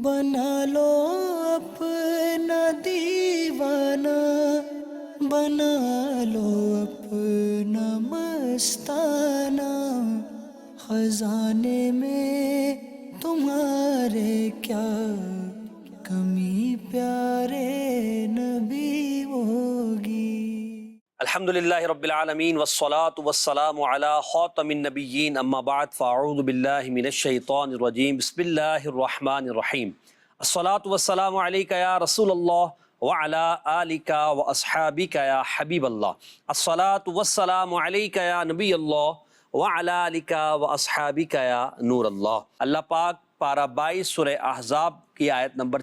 بنا لو اپنا دیوانہ، بنا لو اپنا مستانہ، خزانے میں تمہارے کیا کمی پیارے نبی ہوگی۔ الحمدللہ رب العالمین والصلاة والسلام علی خاتم النبیین، اما بعد فاعوذ باللہ من الشیطان الرجیم، بسم اللہ الرحمن الرحیم۔ الصلاة والسلام علیک یا رسول اللہ وعلی آلک واصحابک یا حبیب اللہ۔ الصلاة والسلام علیک یا نبی اللہ وعلی آلک واصحابک یا نور اللہ۔ اللہ پاک پارہ 22 سورہ احزاب کی آیت نمبر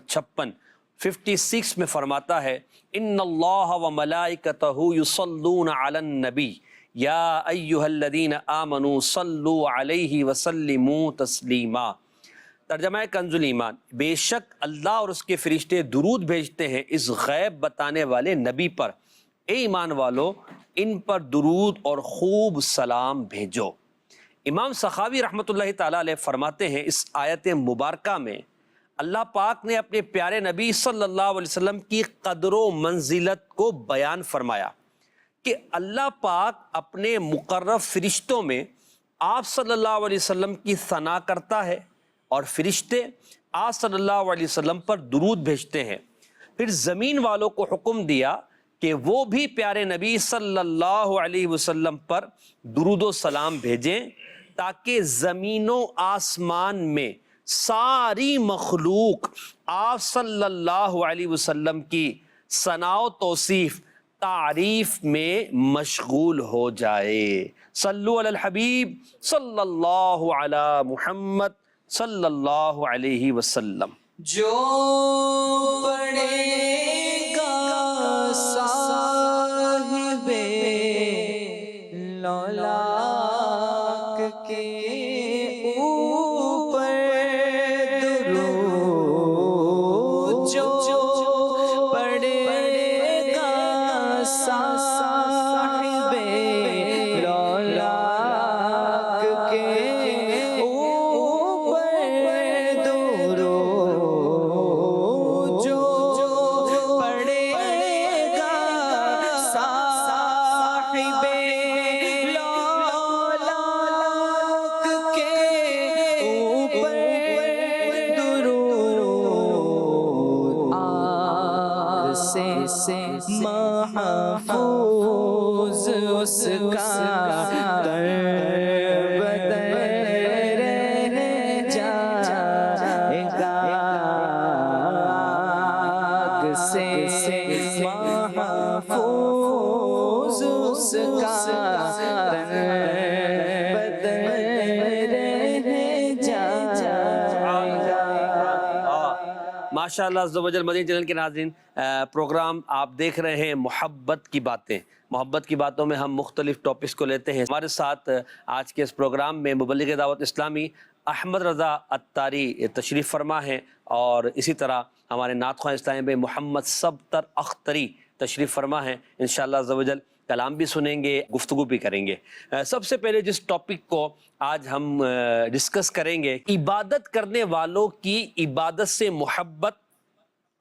56 میں فرماتا ہے، ان اللہ و ملائکتہ یصلون علی النبی یا ایہا الذین آمنوا صلوا علیہ وسلموا تسلیما۔ ترجمہ کنز ایمان، بے شک اللہ اور اس کے فرشتے درود بھیجتے ہیں اس غیب بتانے والے نبی پر، اے ایمان والو ان پر درود اور خوب سلام بھیجو۔ امام سخاوی رحمۃ اللہ تعالیٰ علیہ فرماتے ہیں، اس آیت مبارکہ میں اللہ پاک نے اپنے پیارے نبی صلی اللہ علیہ وسلم کی قدر و منزلت کو بیان فرمایا کہ اللہ پاک اپنے مقرب فرشتوں میں آپ صلی اللہ علیہ وسلم کی ثنا کرتا ہے اور فرشتے آپ صلی اللہ علیہ وسلم پر درود بھیجتے ہیں۔ پھر زمین والوں کو حکم دیا کہ وہ بھی پیارے نبی صلی اللہ علیہ وسلم پر درود و سلام بھیجیں تاکہ زمین و آسمان میں ساری مخلوق آپ صلی اللہ علیہ وسلم کی ثنا و توصیف تعریف میں مشغول ہو جائے۔ صلو علی الحبیب صلی اللہ علی محمد صلی اللہ علیہ وسلم۔ جو پڑھے گا صاحب لولاک کے اوپر درود، جو پڑھے گا صاحب لولاک کے اوپر درود، جو پڑھے گا صاحب لولاک کے اوپر درود، آگ سے محفوظ اس کا در بدر رہ جائے گا، آگ سے محفوظ اس کا در بدر رہ جائے گا۔ ماشاءاللہ عز و جل۔ مدنی چینل کے ناظرین، پروگرام آپ دیکھ رہے ہیں محبت کی باتیں۔ محبت کی باتوں میں ہم مختلف ٹاپکس کو لیتے ہیں۔ ہمارے ساتھ آج کے اس پروگرام میں مبلغ دعوت اسلامی احمد رضا عطاری تشریف فرما ہیں، اور اسی طرح ہمارے نعت خواں اسلامی بھائی محمد سبتر اختری تشریف فرما ہیں۔ انشاءاللہ عز و جل کلام بھی سنیں گے، گفتگو بھی کریں گے۔ سب سے پہلے جس ٹاپک کو آج ہم ڈسکس کریں گے، عبادت کرنے والوں کی عبادت سے محبت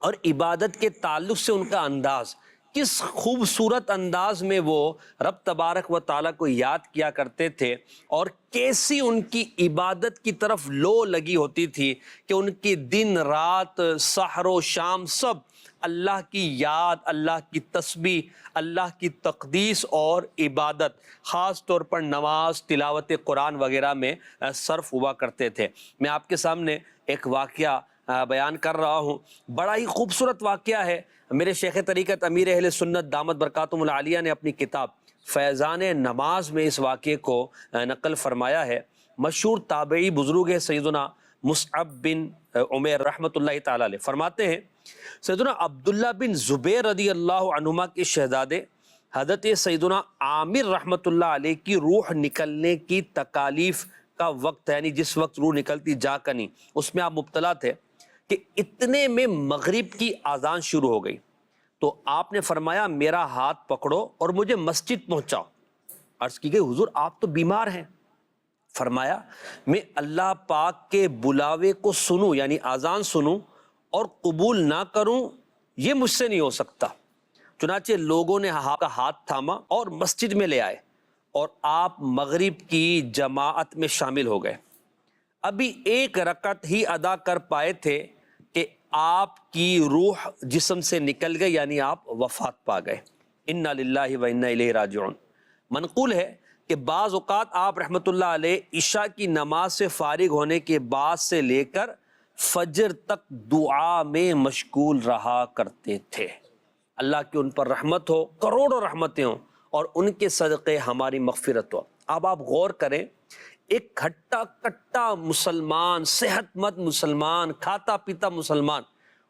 اور عبادت کے تعلق سے ان کا انداز، کس خوبصورت انداز میں وہ رب تبارک و تعالیٰ کو یاد کیا کرتے تھے، اور کیسی ان کی عبادت کی طرف لو لگی ہوتی تھی کہ ان کی دن رات سحر و شام سب اللہ کی یاد، اللہ کی تسبیح، اللہ کی تقدیس اور عبادت، خاص طور پر نماز، تلاوت قرآن وغیرہ میں صرف ہوا کرتے تھے۔ میں آپ کے سامنے ایک واقعہ بیان کر رہا ہوں، بڑا ہی خوبصورت واقعہ ہے۔ میرے شیخ طریقت امیر اہل سنت دامت برکاتہم العالیہ نے اپنی کتاب فیضان نماز میں اس واقعے کو نقل فرمایا ہے۔ مشہور تابعی بزرگ ہے سیدنا مصعب بن عمیر رحمۃ اللہ تعالیٰ علیہ، فرماتے ہیں سیدنا عبداللہ بن زبیر رضی اللہ عنہما کے شہزادے حضرت سیدنا عامر رحمۃ اللہ علیہ کی روح نکلنے کی تکالیف کا وقت ہے، یعنی جس وقت روح نکلتی جا کنی، اس میں آپ مبتلا تھے کہ اتنے میں مغرب کی اذان شروع ہو گئی۔ تو آپ نے فرمایا میرا ہاتھ پکڑو اور مجھے مسجد پہنچاؤ۔ عرض کی گئی حضور آپ تو بیمار ہیں۔ فرمایا میں اللہ پاک کے بلاوے کو سنوں، یعنی اذان سنوں اور قبول نہ کروں یہ مجھ سے نہیں ہو سکتا۔ چنانچہ لوگوں نے آپ کا ہاتھ تھاما اور مسجد میں لے آئے اور آپ مغرب کی جماعت میں شامل ہو گئے۔ ابھی ایک رکعت ہی ادا کر پائے تھے کہ آپ کی روح جسم سے نکل گئی، یعنی آپ وفات پا گئے۔ انا للہ و انا الیہ راجعون۔ منقول ہے کہ بعض اوقات آپ رحمۃ اللہ علیہ عشاء کی نماز سے فارغ ہونے کے بعد سے لے کر فجر تک دعا میں مشغول رہا کرتے تھے۔ اللہ کی ان پر رحمت ہو، کروڑوں رحمتیں ہوں، اور ان کے صدقے ہماری مغفرت ہو۔ اب آپ غور کریں، ایک ہٹا کٹا مسلمان، صحت مند مسلمان، کھاتا پیتا مسلمان،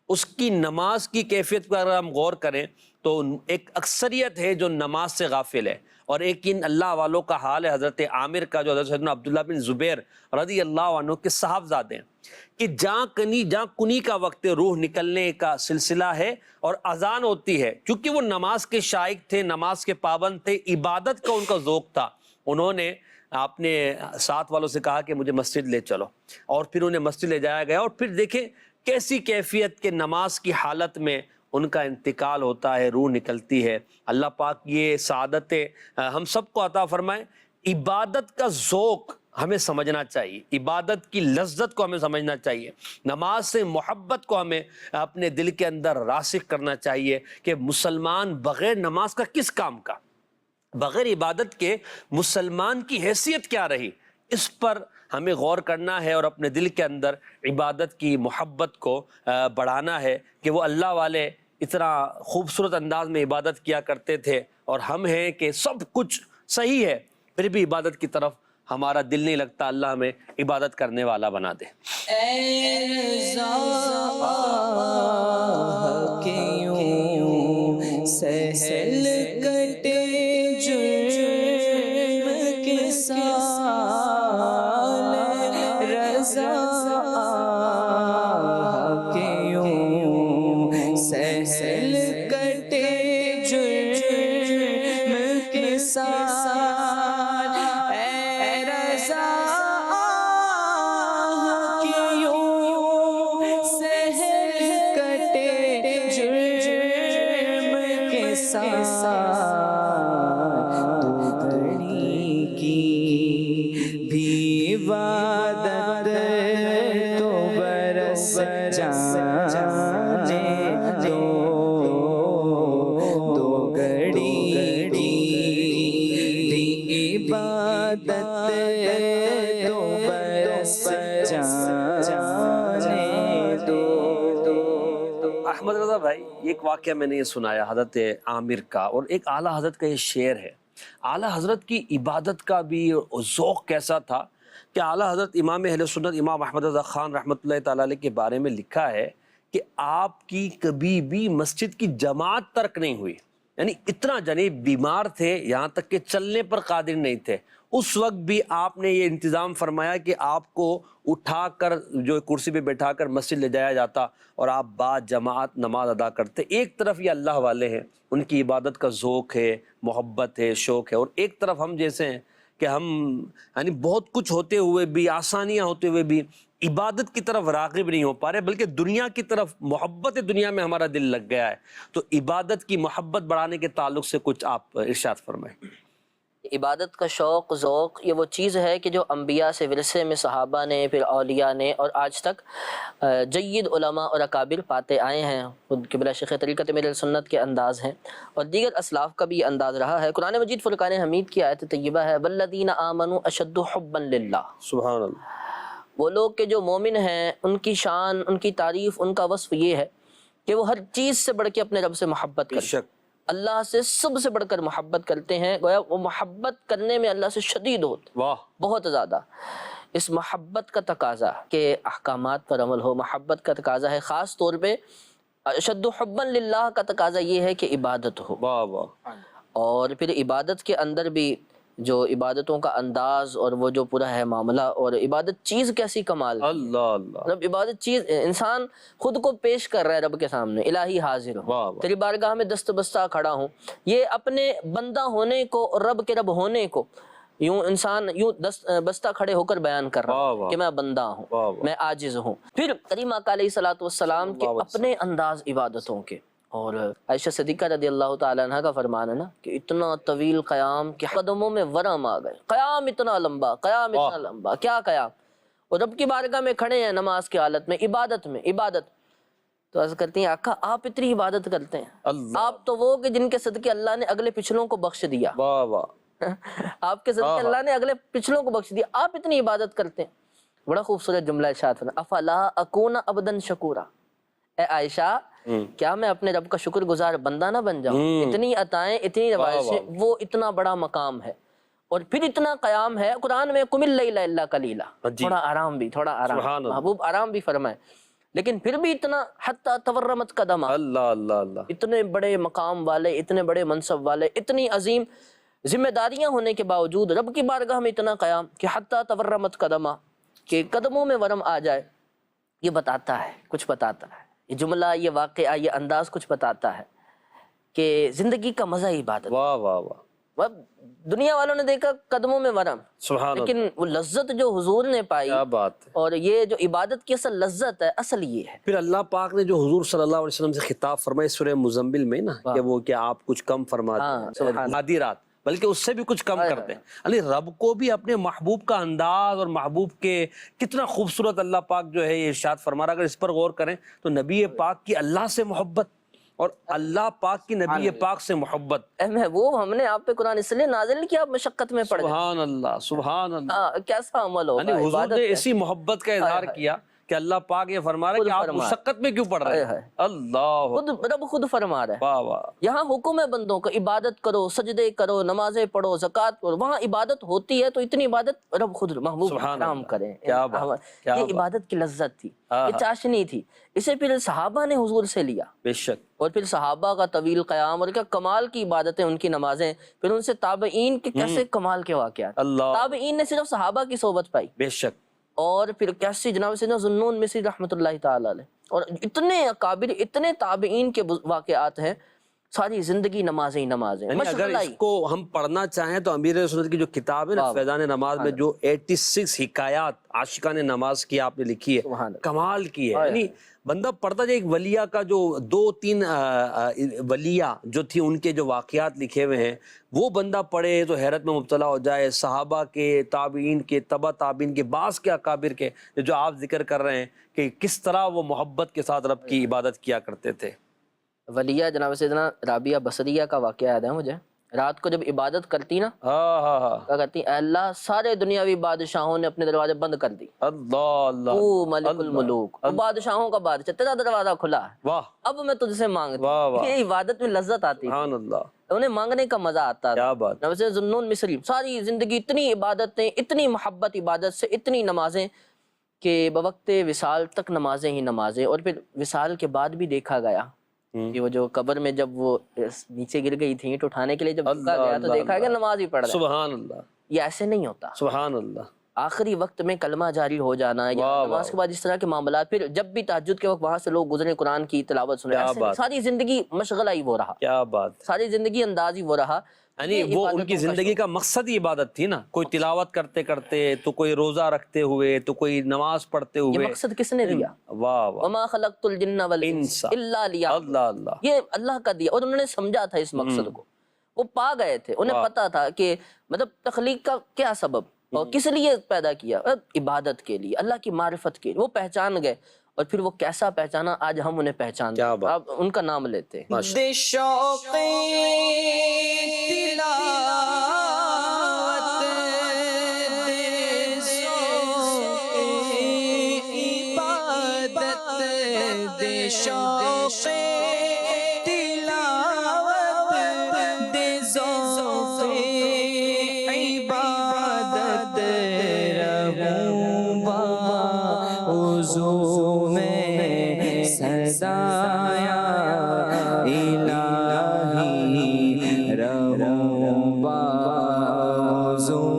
اس کی نماز کی کیفیت پر اگر ہم غور کریں تو ایک اکثریت ہے جو نماز سے غافل ہے، اور ایک ان اللہ والوں کا حال ہے حضرت عامر کا، جو حضرت سیدنا عبداللہ بن زبیر رضی اللہ عنہ کے صاحبزادے ہیں، کہ جہاں کنی کا وقت روح نکلنے کا سلسلہ ہے اور اذان ہوتی ہے، چونکہ وہ نماز کے شائق تھے، نماز کے پابند تھے، عبادت کا ان کا ذوق تھا، انہوں نے اپنے ساتھ والوں سے کہا کہ مجھے مسجد لے چلو، اور پھر انہیں مسجد لے جایا گیا، اور پھر دیکھیں کیسی کیفیت کے نماز کی حالت میں ان کا انتقال ہوتا ہے، روح نکلتی ہے۔ اللہ پاک یہ سعادت ہم سب کو عطا فرمائے۔ عبادت کا ذوق ہمیں سمجھنا چاہیے، عبادت کی لذت کو ہمیں سمجھنا چاہیے، نماز سے محبت کو ہمیں اپنے دل کے اندر راسخ کرنا چاہیے کہ مسلمان بغیر نماز کا کس کام کا، بغیر عبادت کے مسلمان کی حیثیت کیا رہی، اس پر ہمیں غور کرنا ہے اور اپنے دل کے اندر عبادت کی محبت کو بڑھانا ہے کہ وہ اللہ والے اتنا خوبصورت انداز میں عبادت کیا کرتے تھے، اور ہم ہیں کہ سب کچھ صحیح ہے پھر بھی عبادت کی طرف ہمارا دل نہیں لگتا۔ اللہ ہمیں عبادت کرنے والا بنا دے۔ اے رضا کہ یوں سہل کٹے جرم کے سال، رضا کہ یوں سہل کٹے جرم کے سال، اے رضا کہ یوں سہل کٹے جرم کے سال، تو گھڑی کی بھی عبادت تو برس جانے دو، دو گھڑی کی بھی عبادت تو برس جانے دو۔ احمد رضا بھائی، ایک واقعہ میں نے یہ سنایا حضرت عامر کا، اور ایک اعلیٰ حضرت کا یہ شعر ہے۔ اعلیٰ حضرت کی عبادت کا بھی ذوق کیسا تھا کہ اعلیٰ حضرت امام اہل سنت امام احمد رضا خان رحمۃ اللہ تعالی علیہ کے بارے میں لکھا ہے کہ آپ کی کبھی بھی مسجد کی جماعت ترک نہیں ہوئی، یعنی اتنا جنیب بیمار تھے، یہاں تک کہ چلنے پر قادر نہیں تھے، اس وقت بھی آپ نے یہ انتظام فرمایا کہ آپ کو اٹھا کر جو کرسی پہ بیٹھا کر مسجد لے جایا جاتا اور آپ بعد جماعت نماز ادا کرتے۔ ایک طرف یہ اللہ والے ہیں، ان کی عبادت کا ذوق ہے، محبت ہے، شوق ہے، اور ایک طرف ہم جیسے ہیں کہ ہم یعنی بہت کچھ ہوتے ہوئے بھی، آسانیاں ہوتے ہوئے بھی عبادت کی طرف راغب نہیں ہو پا رہے، بلکہ دنیا کی طرف، محبت دنیا میں ہمارا دل لگ گیا ہے۔ تو عبادت کی محبت بڑھانے کے تعلق سے کچھ آپ ارشاد فرمائیں۔ عبادت کا شوق ذوق یہ وہ چیز ہے کہ جو انبیاء سے ورثے میں صحابہ نے، پھر اولیاء نے، اور آج تک جید علماء اور اکابر پاتے آئے ہیں۔ خود قبلہ شیخ طریقت میرے سنت کے انداز ہیں، اور دیگر اسلاف کا بھی یہ انداز رہا ہے۔ قرآن مجید فرقان حمید کی آیت طیبہ ہے والذین آمنوا اشد حبا للہ، سبحان اللہ۔ وہ لوگ کہ جو مومن ہیں، ان کی شان، ان کی تعریف، ان کا وصف یہ ہے کہ وہ ہر چیز سے بڑھ کے اپنے رب سے محبت کرتے ہیں، اللہ سے سب سے بڑھ کر محبت کرتے ہیں، گویا وہ محبت کرنے میں اللہ سے شدید ہوتے، واہ، بہت زیادہ۔ اس محبت کا تقاضا کہ احکامات پر عمل ہو، محبت کا تقاضا ہے، خاص طور پہ اشد حبا للہ کا تقاضا یہ ہے کہ عبادت ہو، واہ واہ، اور پھر عبادت کے اندر بھی جو عبادتوں کا انداز اور وہ جو پورا ہے معاملہ، اور عبادت چیز کیسی کمال ہے، اللہ اللہ، رب عبادت چیز، انسان خود کو پیش کر رہا ہے رب کے سامنے، الہی حاضر واہ ہوں، واہ، تیری بارگاہ میں دست بستہ کھڑا ہوں، یہ اپنے بندہ ہونے کو اور رب کے رب ہونے کو یوں انسان یوں بستہ کھڑے ہو کر بیان کر رہا واہ ہے واہ کہ میں بندہ ہوں، واہ واہ میں عاجز ہوں۔ پھر کریم آقا علیہ الصلوۃ والسلام کے اپنے انداز عبادتوں کے، اور عائشہ صدیقہ رضی اللہ تعالیٰ عنہ کا فرمان ہے نا کہ اتنا طویل قیام کہ قدموں میں ورم آ گئے، قیام اتنا لمبا، قیام اتنا لمبا، کیا قیام، اور رب کی بارگاہ میں کھڑے ہیں نماز کی حالت میں، عبادت۔ تو عرض کرتی ہیں آقا آپ اتنی عبادت کرتے ہیں، اللہ، آپ تو وہ کہ جن کے صدقے اللہ نے اگلے پچھلوں کو بخش دیا، واہ واہ، آپ کے صدقے اللہ نے اگلے پچھلوں کو بخش دیا، آپ اتنی عبادت کرتے ہیں۔ بڑا خوبصورت جملہ ارشاد فرمایا، افلا اکون عبدا شکورا، اے عائشہ کیا میں اپنے رب کا شکر گزار بندہ نہ بن جاؤں؟ اتنی عطائیں، اتنی روایتیں، وہ اتنا بڑا مقام ہے، اور پھر اتنا قیام ہے قرآن میں، قم اللیل الا قلیلا، تھوڑا آرام بھی، تھوڑا آرام، محبوب آرام بھی فرمائے، لیکن پھر بھی اتنا حتی تورمت قدمہ، اللہ اللہ اللہ، اتنے بڑے مقام والے، اتنے بڑے منصب والے، اتنی عظیم ذمہ داریاں ہونے کے باوجود رب کی بارگاہ میں اتنا قیام کہ حتی تورمت قدمہ، کہ قدموں میں ورم آ جائے۔ یہ بتاتا ہے، کچھ بتاتا ہے، یہ جملہ، یہ واقعہ، یہ انداز کچھ بتاتا ہے کہ زندگی کا مزہ عبادت۔ واہ واہ واہ، دنیا والوں نے دیکھا قدموں میں ورم، سبحان اللہ، لیکن وہ لذت جو حضور نے پائی، کیا بات ہے۔ اور یہ جو عبادت کی اصل لذت ہے، اصل یہ ہے۔ پھر اللہ پاک نے جو حضور صلی اللہ علیہ وسلم سے خطاب فرمائے سورہ مزمل میں نا، کہ وہ کہ آپ کچھ کم فرماتے ہیں، آدھی رات، بلکہ اس سے بھی کچھ کم کرتے ہیں، یعنی رب کو بھی اپنے محبوب کا انداز اور محبوب کے کتنا خوبصورت اللہ پاک جو ہے یہ ارشاد فرما رہا ہے۔ اگر اس پر غور کریں تو نبی پاک کی اللہ سے محبت اور اللہ پاک کی نبی پاک سے محبت، اے محبوب ہم نے آپ پہ قرآن اس لیے نازل نہیں کیا آپ مشقت میں پڑ گئے، سبحان اللہ سبحان اللہ، کیسا عمل ہوگا، یعنی حضور عبادت نے ہے۔ اسی محبت کا اظہار کیا کہ اللہ پاک یہ فرما رہا ہے کہ آپ مشقت میں کیوں پڑ رہے ہیں، اللہ، رب خود فرما رہا ہے، واہ واہ، یہاں حکم ہے بندوں کو عبادت کرو، سجدے کرو، نمازیں پڑھو، زکوٰۃ کرو، وہاں عبادت ہوتی ہے تو اتنی عبادت رب خود محبوب حرام کریں، کیا بات، یہ عبادت کی لذت تھی، یہ چاشنی تھی۔ اسے پھر صحابہ نے حضور سے لیا، بے شک، اور پھر صحابہ کا طویل قیام اور کیا کمال کی عبادتیں، ان کی نمازیں، پھر ان سے تابعین کے کیسے کمال کے واقعات، اللہ، تابعین نے صرف صحابہ کی صحبت پائی، بے شک، اور پھر کیسی جناب سیدنا ذوالنون مصری رحمۃ اللہ تعالی علیہ، اور اتنے اکابر، اتنے تابعین کے واقعات ہیں، ساری زندگی نمازیں ہی نمازیں، یعنی اگر اس کو ہم پڑھنا چاہیں تو امیر سنت کی جو کتاب ہے نا فیضان نماز میں، جو 86 حکایات عاشقان نماز کی آپ نے لکھی ہے، کمال کی ہے، یعنی بندہ پڑھتا جائے، ایک ولیہ کا جو 2-3 ولیہ جو تھی ان کے جو واقعات لکھے ہوئے ہیں وہ بندہ پڑھے تو حیرت میں مبتلا ہو جائے، صحابہ کے، تابعین کے، تبع تابعین کے، بعض کے اکابر کے، جو آپ ذکر کر رہے ہیں کہ کس طرح وہ محبت کے ساتھ رب کی عبادت کیا کرتے تھے۔ ولیہ جناب سیدنا رابعہ بصریہ کا واقعہ یاد ہے مجھے، رات کو جب عبادت کرتی نا، کیا کرتی، اے اللہ سارے دنیاوی بادشاہوں نے اپنے دروازے بند کر دی، اللہ اللہ، تو ملک الملوک، بادشاہوں کا بادشاہ، تیرا دروازہ کھلا ہے، واہ، اب میں تجھ سے مانگتی ہوں۔ یہ عبادت میں لذت آتی، سبحان اللہ، انہیں مانگنے کا مزہ آتا کیا بات، تھا۔ ویسے ذوالنون مصری ساری زندگی اتنی عبادتیں، اتنی محبت عبادت سے، اتنی نمازیں کہ بوقت وصال تک نمازیں ہی نمازیں، اور پھر وصال کے بعد بھی دیکھا گیا کہ وہ جو قبر میں جب وہ نیچے گر گئی تھی اینٹ اٹھانے کے لیے جب جھکا گیا تو دیکھا گیا نماز ہی پڑھ رہا ہے۔ سبحان اللہ، یہ ایسے نہیں ہوتا، سبحان اللہ، آخری وقت میں کلمہ جاری ہو جانا یا نماز کے بعد اس طرح کے معاملات، پھر جب بھی تہجد کے وقت وہاں سے لوگ گزرے قرآن کی تلاوت سنے، ساری زندگی مشغلہ ہی وہ رہا، کیا بات، ساری زندگی انداز ہی وہ رہا، یعنی وہ ان کی زندگی کا مقصد ہی عبادت تھی نا، کوئی تلاوت کرتے کرتے، تو کوئی روزہ رکھتے ہوئے، تو کوئی نماز پڑھتے یہ ہوئے، مقصد کس نے دیا؟ واہ واہ، وما خلقت الجن والانس الا لیعبدون، اللہ اللہ، یہ اللہ کا دیا، اور انہوں نے سمجھا تھا اس مقصد کو، وہ پا گئے تھے، انہیں پتا تھا کہ مطلب تخلیق کا کیا سبب اور کس لیے پیدا کیا، عبادت کے لیے، اللہ کی معرفت کے لیے، وہ پہچان گئے، اور پھر وہ کیسا پہچانا آج ہم انہیں پہچانتے ہیں، اب ان کا نام لیتے ہیں۔ دے شوق تلاوت، دے ذوق عبادت، دے شوق تلاوت، دے ذوق عبادت، رہوں باوضو میں سزایا الہی، رہوں باوضو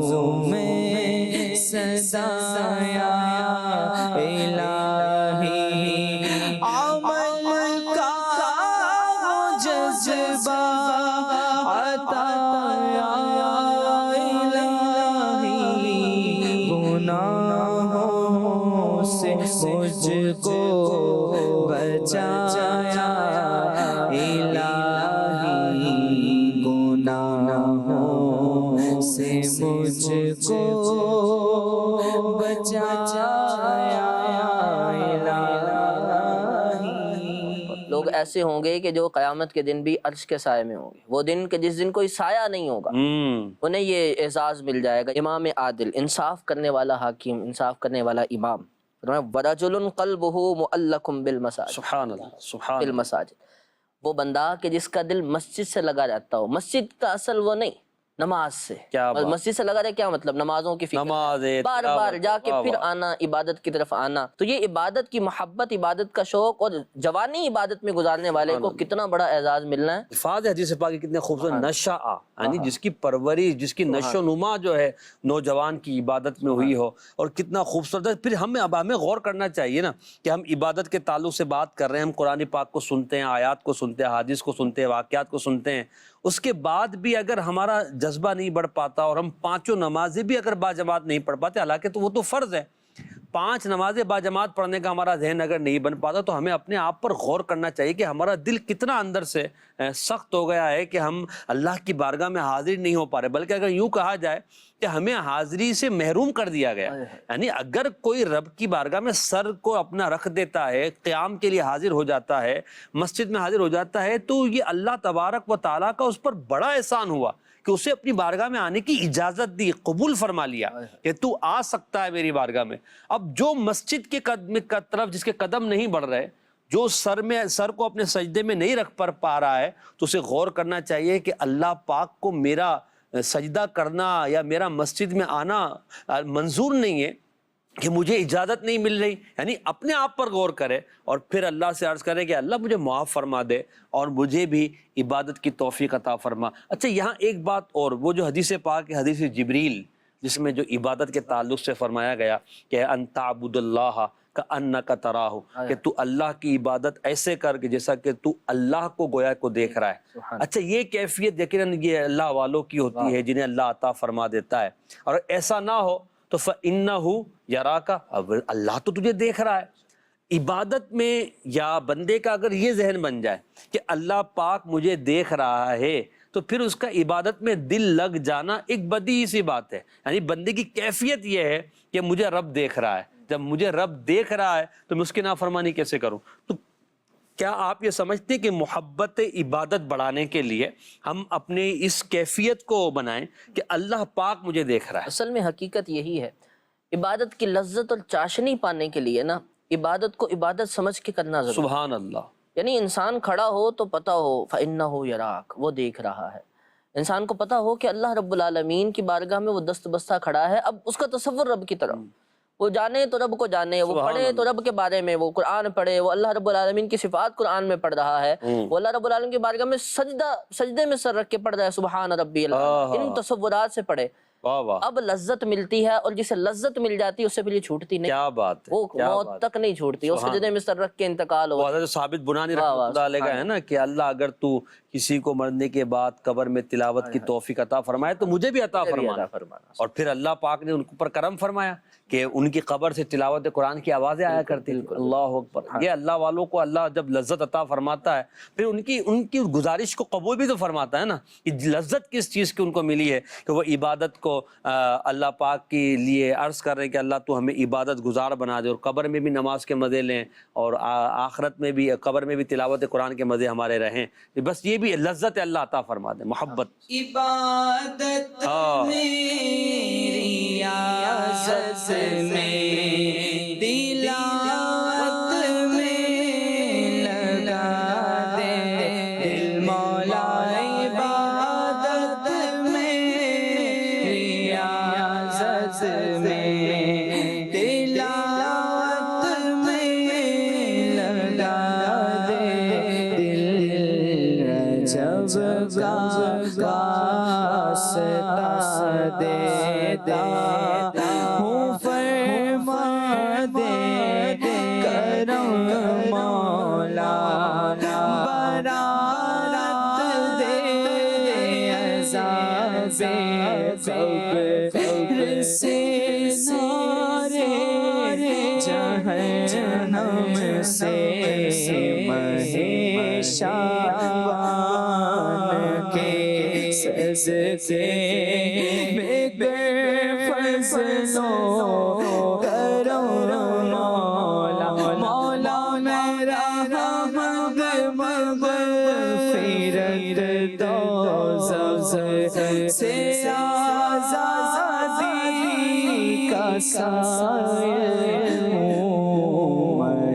میں سزایا الہی، عمل کا جذبہ عطایا الہی، بچایا الہی گناہوں سے مجھ کو بچایا الہی۔ لوگ ایسے ہوں گے کہ جو قیامت کے دن بھی عرش کے سائے میں ہوں گے، وہ دن کہ جس دن کوئی سایہ نہیں ہوگا، انہیں یہ اعزاز مل جائے گا۔ امام عادل، انصاف کرنے والا حاکم، انصاف کرنے والا امام، وَرَجُلٌ قَلْبُهُ مُعَلَّقٌ بِالْمَسَاجِدِ، سبحان اللہ، سبحان اللہ۔ بالمساجد، وہ بندہ کہ جس کا دل مسجد سے لگا رہتا ہو، مسجد کا اصل وہ نہیں، نماز سے، کیا بات، مسجد سے لگا رہے کیا مطلب؟ نمازوں کی فکر، نماز بار بار جا کے پھر آنا، عبادت کی طرف آنا، تو یہ عبادت کی محبت، عبادت کا شوق، اور جوانی عبادت میں گزارنے والے کو کتنا بڑا اعزاز ملنا ہے۔ الفاظ حدیث پاک کے کتنے خوبصورت، نشأ، یعنی جس کی پرورش، جس کی نشو و نما جو ہے نوجوان کی عبادت میں ہوئی ہو، اور کتنا خوبصورت ہے۔ پھر ہمیں غور کرنا چاہیے نا کہ ہم عبادت کے تعلق سے بات کر رہے ہیں، ہم قرآن پاک کو سنتے ہیں، آیات کو سنتے ہیں، حدیث کو سنتے ہیں، واقعات کو سنتے ہیں، اس کے بعد بھی اگر ہمارا جذبہ نہیں بڑھ پاتا اور ہم پانچوں نمازیں بھی اگر باجماعت نہیں پڑھ پاتے، حالانکہ تو وہ تو فرض ہے، 5 نمازیں باجماعت پڑھنے کا ہمارا ذہن اگر نہیں بن پاتا تو ہمیں اپنے آپ پر غور کرنا چاہیے کہ ہمارا دل کتنا اندر سے سخت ہو گیا ہے کہ ہم اللہ کی بارگاہ میں حاضر نہیں ہو پا رہے، بلکہ اگر یوں کہا جائے کہ ہمیں حاضری سے محروم کر دیا گیا۔ یعنی اگر کوئی رب کی بارگاہ میں سر کو اپنا رکھ دیتا ہے، قیام کے لیے حاضر ہو جاتا ہے، مسجد میں حاضر ہو جاتا ہے، تو یہ اللہ تبارک و تعالیٰ کا اس پر بڑا احسان ہوا کہ اسے اپنی بارگاہ میں آنے کی اجازت دی، قبول فرما لیا کہ تو آ سکتا ہے میری بارگاہ میں۔ اب جو مسجد کے طرف جس کے قدم نہیں بڑھ رہے، جو سر کو اپنے سجدے میں نہیں رکھ پا رہا ہے، تو اسے غور کرنا چاہیے کہ اللہ پاک کو میرا سجدہ کرنا یا میرا مسجد میں آنا منظور نہیں ہے، کہ مجھے اجازت نہیں مل رہی۔ یعنی اپنے آپ پر غور کرے اور پھر اللہ سے عرض کرے کہ اللہ مجھے معاف فرما دے اور مجھے بھی عبادت کی توفیق عطا فرما۔ اچھا، یہاں ایک بات اور، وہ جو حدیث پاک ہے، حدیث جبریل، جس میں جو عبادت کے تعلق سے فرمایا گیا کہ ان تعبد اللہ کأنک تراہ، کہ تو اللہ کی عبادت ایسے کر کہ جیسا کہ تو اللہ کو گویا کو دیکھ رہا ہے۔ اچھا، یہ کیفیت یقیناً یہ اللہ والوں کی ہوتی ہے جنہیں اللہ عطا فرما دیتا ہے، اور ایسا نہ ہو تو فَإِنَّهُ يَرَاكَ، اللہ تو تجھے دیکھ رہا ہے۔ عبادت میں یا بندے کا اگر یہ ذہن بن جائے کہ اللہ پاک مجھے دیکھ رہا ہے، تو پھر اس کا عبادت میں دل لگ جانا ایک بدیہی سی بات ہے۔ یعنی بندے کی کیفیت یہ ہے کہ مجھے رب دیکھ رہا ہے، جب مجھے رب دیکھ رہا ہے تو میں اس کی نافرمانی کیسے کروں؟ تو کیا آپ یہ سمجھتے ہیں کہ محبت عبادت بڑھانے کے لیے ہم اپنے اس کیفیت کو بنائیں کہ اللہ پاک مجھے دیکھ رہا ہے؟ اصل میں حقیقت یہی ہے، عبادت کی لذت اور چاشنی پانے کے لیے نا، عبادت کو عبادت سمجھ کے کرنا ضروری ہے۔ سبحان اللہ۔ یعنی انسان کھڑا ہو تو پتہ ہو فَإِنَّهُ يَرَاكَ، وہ دیکھ رہا ہے۔ انسان کو پتہ ہو کہ اللہ رب العالمین کی بارگاہ میں وہ دست بستہ کھڑا ہے، اب اس کا تصور رب کی طرف، وہ جانے تو رب کو جانے، وہ پڑھے تو رب کے بارے میں، وہ قرآن پڑھے، وہ اللہ رب العالمین کی صفات قرآن میں پڑھ رہا ہے، وہ اللہ رب العالمین کی بارگاہ میں سجدے میں سر رکھ کے پڑھ رہا ہے سبحان ربی اللہ، ان تصورات سے پڑھے، اب لذت ملتی ہے، اور جسے لذت مل جاتی ہے اس سے پھر یہ چھوٹتی نہیں۔ کیا بات ہے، وہ موت تک نہیں چھوٹتی، وہ سجدے میں سر رکھ کے انتقال ہو۔ حضرت ثابت بنانی رحمۃ اللہ علیہ کا ہے نا کہ اللہ اگر تو کسی کو مرنے کے بعد قبر میں تلاوت کی توفیق عطا فرمائے تو مجھے بھی عطا فرمانا۔ اور پھر اللہ پاک نے ان پر کرم فرمایا کہ ان کی قبر سے تلاوت قرآن کی آوازیں آیا کرتی۔ اللہ اکبر۔ یہ اللہ والوں کو اللہ جب لذت عطا فرماتا ہے پھر ان کی گزارش کو قبول بھی تو فرماتا ہے نا، کہ لذت کس چیز کی ان کو ملی ہے کہ وہ عبادت کو اللہ پاک کے لیے عرض کر رہے ہیں کہ اللہ تو ہمیں عبادت گزار بنا دے، اور قبر میں بھی نماز کے مزے لیں اور آخرت میں بھی، قبر میں بھی تلاوت قرآن کے مزے ہمارے رہیں۔ بس یہ بھی لذت اللہ عطا فرما دے، محبت۔ عبادت میری ریاضت میں، تلاوت میں لگا دے دل مولا، عبادت میں ریاضت میں، تلاوت میں لگا دے دل، رجب کا واسطہ دیتا ہوں، فرما دے کرم مولا، برات دے عذاب قبر سے، سارے جہنم سے ماہ شعبان کے صدقے میں گر فضل و کرم مولا مولا میرا حمد مغفرت دو سے آزادی کا سایہ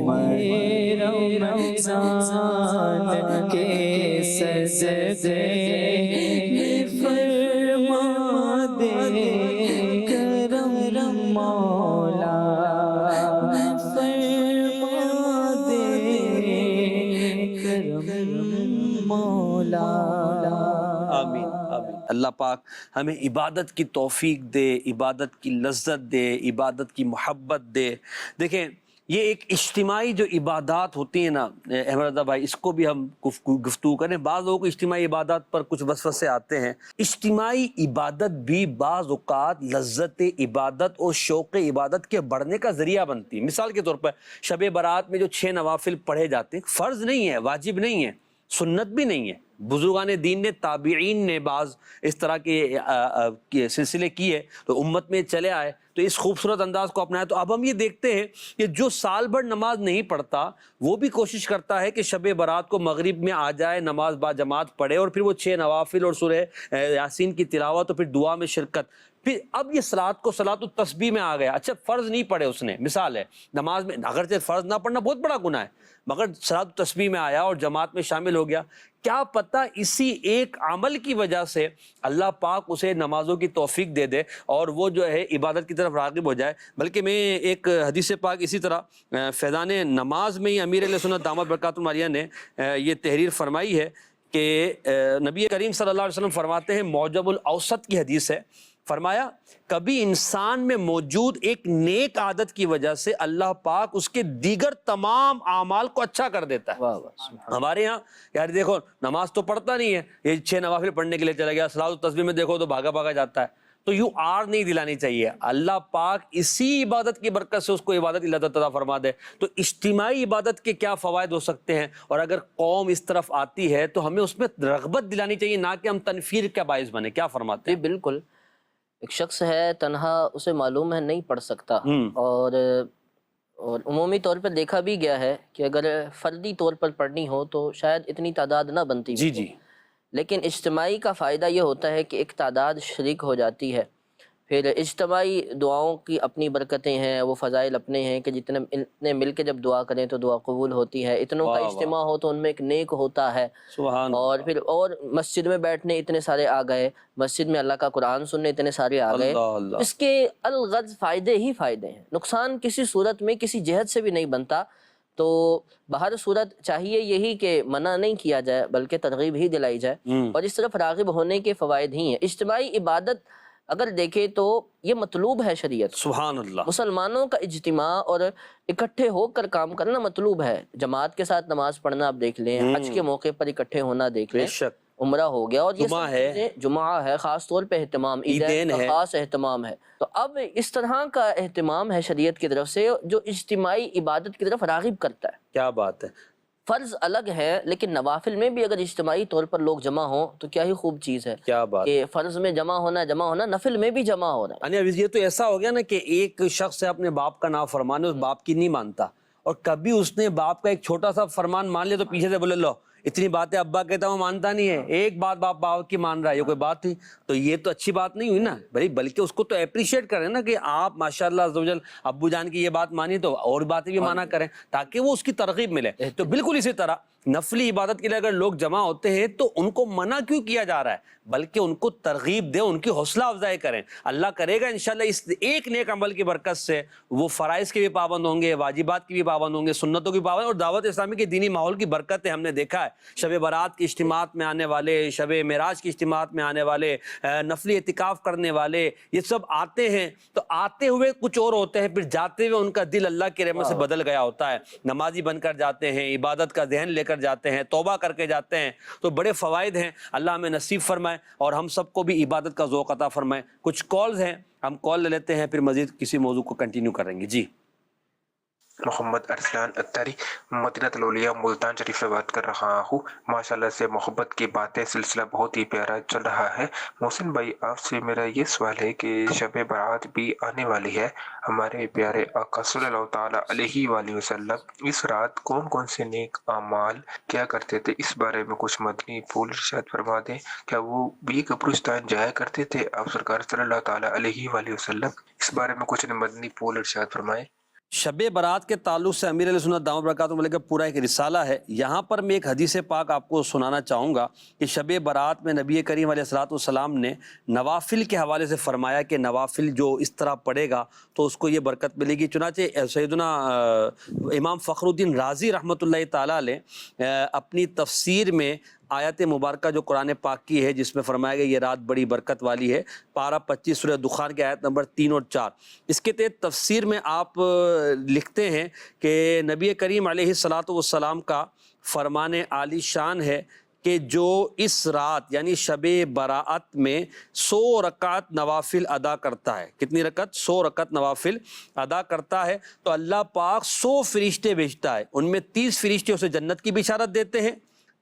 ماہ رمضان کے صدقے میں فرما دے کرم مولا فرما دے کرم مولا. آمین آمین. اللہ پاک ہمیں عبادت کی توفیق دے، عبادت کی لذت دے، عبادت کی محبت دے. دیکھیں یہ ایک اجتماعی جو عبادات ہوتی ہیں نا احمد رضا بھائی، اس کو بھی ہم گفتگو کریں. بعض لوگوں کو اجتماعی عبادات پر کچھ وسوسے آتے ہیں. اجتماعی عبادت بھی بعض اوقات لذت عبادت اور شوق عبادت کے بڑھنے کا ذریعہ بنتی ہے. مثال کے طور پر شب برات میں جو 6 نوافل پڑھے جاتے ہیں، فرض نہیں ہے، واجب نہیں ہے، سنت بھی نہیں ہے. بزرگان دین نے، تابعین نے بعض اس طرح کے سلسلے کیے تو امت میں چلے آئے تو اس خوبصورت انداز کو اپنایا. تو اب ہم یہ دیکھتے ہیں کہ جو سال بھر نماز نہیں پڑھتا وہ بھی کوشش کرتا ہے کہ شب برات کو مغرب میں آ جائے، نماز با جماعت پڑھے اور پھر وہ 6 نوافل اور سورہ یاسین کی تلاوت اور پھر دعا میں شرکت. پھر اب یہ صلاۃ التسبیح میں آ گیا. اچھا فرض نہیں پڑھے اس نے، مثال ہے نماز میں اگرچہ فرض نہ پڑھنا بہت بڑا گناہ ہے، مگر صلاۃ التسبیح میں آیا اور جماعت میں شامل ہو گیا. کیا پتہ اسی ایک عمل کی وجہ سے اللہ پاک اسے نمازوں کی توفیق دے دے اور وہ جو ہے عبادت کی طرف راغب ہو جائے. بلکہ میں ایک حدیث پاک اسی طرح فیضان نماز میں ہی امیر علیہ سنت دامت برکاتہ العالیہ نے یہ تحریر فرمائی ہے کہ نبی کریم صلی اللہ علیہ وسلم فرماتے ہیں، معجم الاوسط کی حدیث ہے، فرمایا کبھی انسان میں موجود ایک نیک عادت کی وجہ سے اللہ پاک اس کے دیگر تمام اعمال کو اچھا کر دیتا ہے. ہمارے ہاں یار دیکھو نماز تو پڑھتا نہیں ہے، یہ 6 نوافل پڑھنے کے لیے چلا گیا، صلاۃ التسبیح میں دیکھو تو بھاگا بھاگا جاتا ہے. تو یوں آر نہیں دلانی چاہیے. اللہ پاک اسی عبادت کی برکت سے اس کو عبادت کی لذت عطا فرما دے. تو اجتماعی عبادت کے کیا فوائد ہو سکتے ہیں، اور اگر قوم اس طرف آتی ہے تو ہمیں اس میں رغبت دلانی چاہیے، نہ کہ ہم تنفیر کا باعث بنے. کیا فرماتے ہیں؟ جی بالکل. ایک شخص ہے تنہا، اسے معلوم ہے نہیں پڑھ سکتا، اور عمومی طور پر دیکھا بھی گیا ہے کہ اگر فردی طور پر پڑھنی ہو تو شاید اتنی تعداد نہ بنتی. جی. لیکن اجتماعی کا فائدہ یہ ہوتا ہے کہ ایک تعداد شریک ہو جاتی ہے. پھر اجتماعی دعاؤں کی اپنی برکتیں ہیں، وہ فضائل اپنے ہیں کہ اتنے مل کے جب دعا کریں تو دعا قبول ہوتی ہے. اتنوں کا اجتماع ہو تو ان میں ایک نیک ہوتا ہے. سبحان. اور پھر اور مسجد میں بیٹھنے اتنے سارے آ گئے، مسجد میں اللہ کا قرآن سننے اتنے سارے آ گئے. اس کے الغرض فائدے ہی فائدے ہیں، نقصان کسی صورت میں کسی جہت سے بھی نہیں بنتا. تو بہر صورت چاہیے یہی کہ منع نہیں کیا جائے بلکہ ترغیب ہی دلائی جائے، اور اس طرف راغب ہونے کے فوائد ہی ہیں. اجتماعی عبادت اگر دیکھیں تو یہ مطلوب ہے شریعت. سبحان اللہ. مسلمانوں کا اجتماع اور اکٹھے ہو کر کام کرنا مطلوب ہے. جماعت کے ساتھ نماز پڑھنا آپ دیکھ لیں، حج کے موقع پر اکٹھے ہونا دیکھ لیں، عمرہ ہو گیا، اور یہ جمعہ ہے، خاص طور پہ اہتمام، عیدین کا خاص اہتمام ہے. تو اب اس طرح کا اہتمام ہے شریعت کی طرف سے جو اجتماعی عبادت کی طرف راغب کرتا ہے. کیا بات ہے. فرض الگ ہے لیکن نوافل میں بھی اگر اجتماعی طور پر لوگ جمع ہوں تو کیا ہی خوب چیز ہے. کیا بات کہ فرض میں جمع ہونا نفل میں بھی جمع ہونا ہے. یہ تو ایسا ہو گیا نا کہ ایک شخص ہے اپنے باپ کا نام فرمانے، اس باپ کی نہیں مانتا، اور کبھی اس نے باپ کا ایک چھوٹا سا فرمان مان لیا تو پیچھے سے بولے لو اتنی باتیں ابا کہتا ہوں مانتا نہیں ہے، ایک بات باپ کی مان رہا ہے، یہ کوئی بات تھی؟ تو یہ تو اچھی بات نہیں ہوئی نا بھائی. بلکہ اس کو تو اپریشیٹ کریں نا کہ آپ ماشاءاللہ عزوجل ابو جان کی یہ بات مانی تو اور باتیں بھی مانا کریں تاکہ وہ اس کی ترغیب ملے. تو بالکل اسی طرح نفلی عبادت کے لیے اگر لوگ جمع ہوتے ہیں تو ان کو منع کیوں کیا جا رہا ہے، بلکہ ان کو ترغیب دیں، ان کی حوصلہ افزائی کریں. اللہ کرے گا انشاءاللہ اس ایک نیک عمل کی برکت سے وہ فرائض کے بھی پابند ہوں گے، واجبات کی بھی پابند ہوں گے، سنتوں کی پابند. اور دعوت اسلامی کے دینی ماحول کی برکت ہے. ہم نے دیکھا ہے شب برات کی اجتماعات میں آنے والے، شب معراج کی اجتماعات میں آنے والے، نفلی اعتکاف کرنے والے، یہ سب آتے ہیں تو آتے ہوئے کچھ اور ہوتے ہیں، پھر جاتے ہوئے ان کا دل اللہ کی رحمت سے بدل گیا ہوتا ہے. نمازی بن کر جاتے ہیں، عبادت کا ذہن لے کر جاتے ہیں، توبہ کر کے جاتے ہیں. تو بڑے فوائد ہیں. اللہ ہمیں نصیب فرمائے اور ہم سب کو بھی عبادت کا ذوق عطا فرمائے. کچھ کالز ہیں، ہم کال لے لیتے ہیں، پھر مزید کسی موضوع کو کنٹینیو کریں گے. جی محمد ارسلان اتاری، مدینہ الاولیاء ملتان شریف سے بات کر رہا ہوں۔ ماشاءاللہ سے محبت کی باتیں سلسلہ بہت ہی پیارا چل رہا ہے۔ محسن بھائی، آپ سے میرا یہ سوال ہے کہ شب برات بھی آنے والی ہے، ہمارے پیارے آقا صلی اللہ تعالیٰ علیہ وآلہ وسلم اس رات کون کون سے نیک اعمال کیا کرتے تھے؟ اس بارے میں کچھ مدنی پھول ارشاد فرما دیں۔ کیا وہ بھی قبرستان جایا کرتے تھے آپ سرکار صلی اللہ تعالیٰ علیہ وآلہ وسلم؟ اس بارے میں کچھ مدنی پھول ارشاد فرمائیں۔ شب برات کے تعلق سے امیر علیہ سنت دامت برکاتہ علیہ کا پورا ایک رسالہ ہے۔ یہاں پر میں ایک حدیث پاک آپ کو سنانا چاہوں گا کہ شب برات میں نبی کریم علیہ السلام نے نوافل کے حوالے سے فرمایا کہ نوافل جو اس طرح پڑھے گا تو اس کو یہ برکت ملے گی۔ چنانچہ سیدنا امام فخر الدین رازی رحمۃ اللہ تعالیٰ علیہ اپنی تفسیر میں آیت مبارکہ جو قرآن پاک کی ہے، جس میں فرمایا گیا یہ رات بڑی برکت والی ہے، پارہ 25 سورہ دخان کے آیت نمبر 3 اور 4، اس کے تحت تفسیر میں آپ لکھتے ہیں کہ نبی کریم علیہ السلام کا فرمان عالی شان ہے کہ جو اس رات یعنی شب براءت میں 100 رکعت نوافل ادا کرتا ہے۔ کتنی رکعت؟ 100 رکعت نوافل ادا کرتا ہے تو اللہ پاک 100 فرشتے بھیجتا ہے، ان میں 30 فرشتے اسے جنت کی بشارت دیتے ہیں،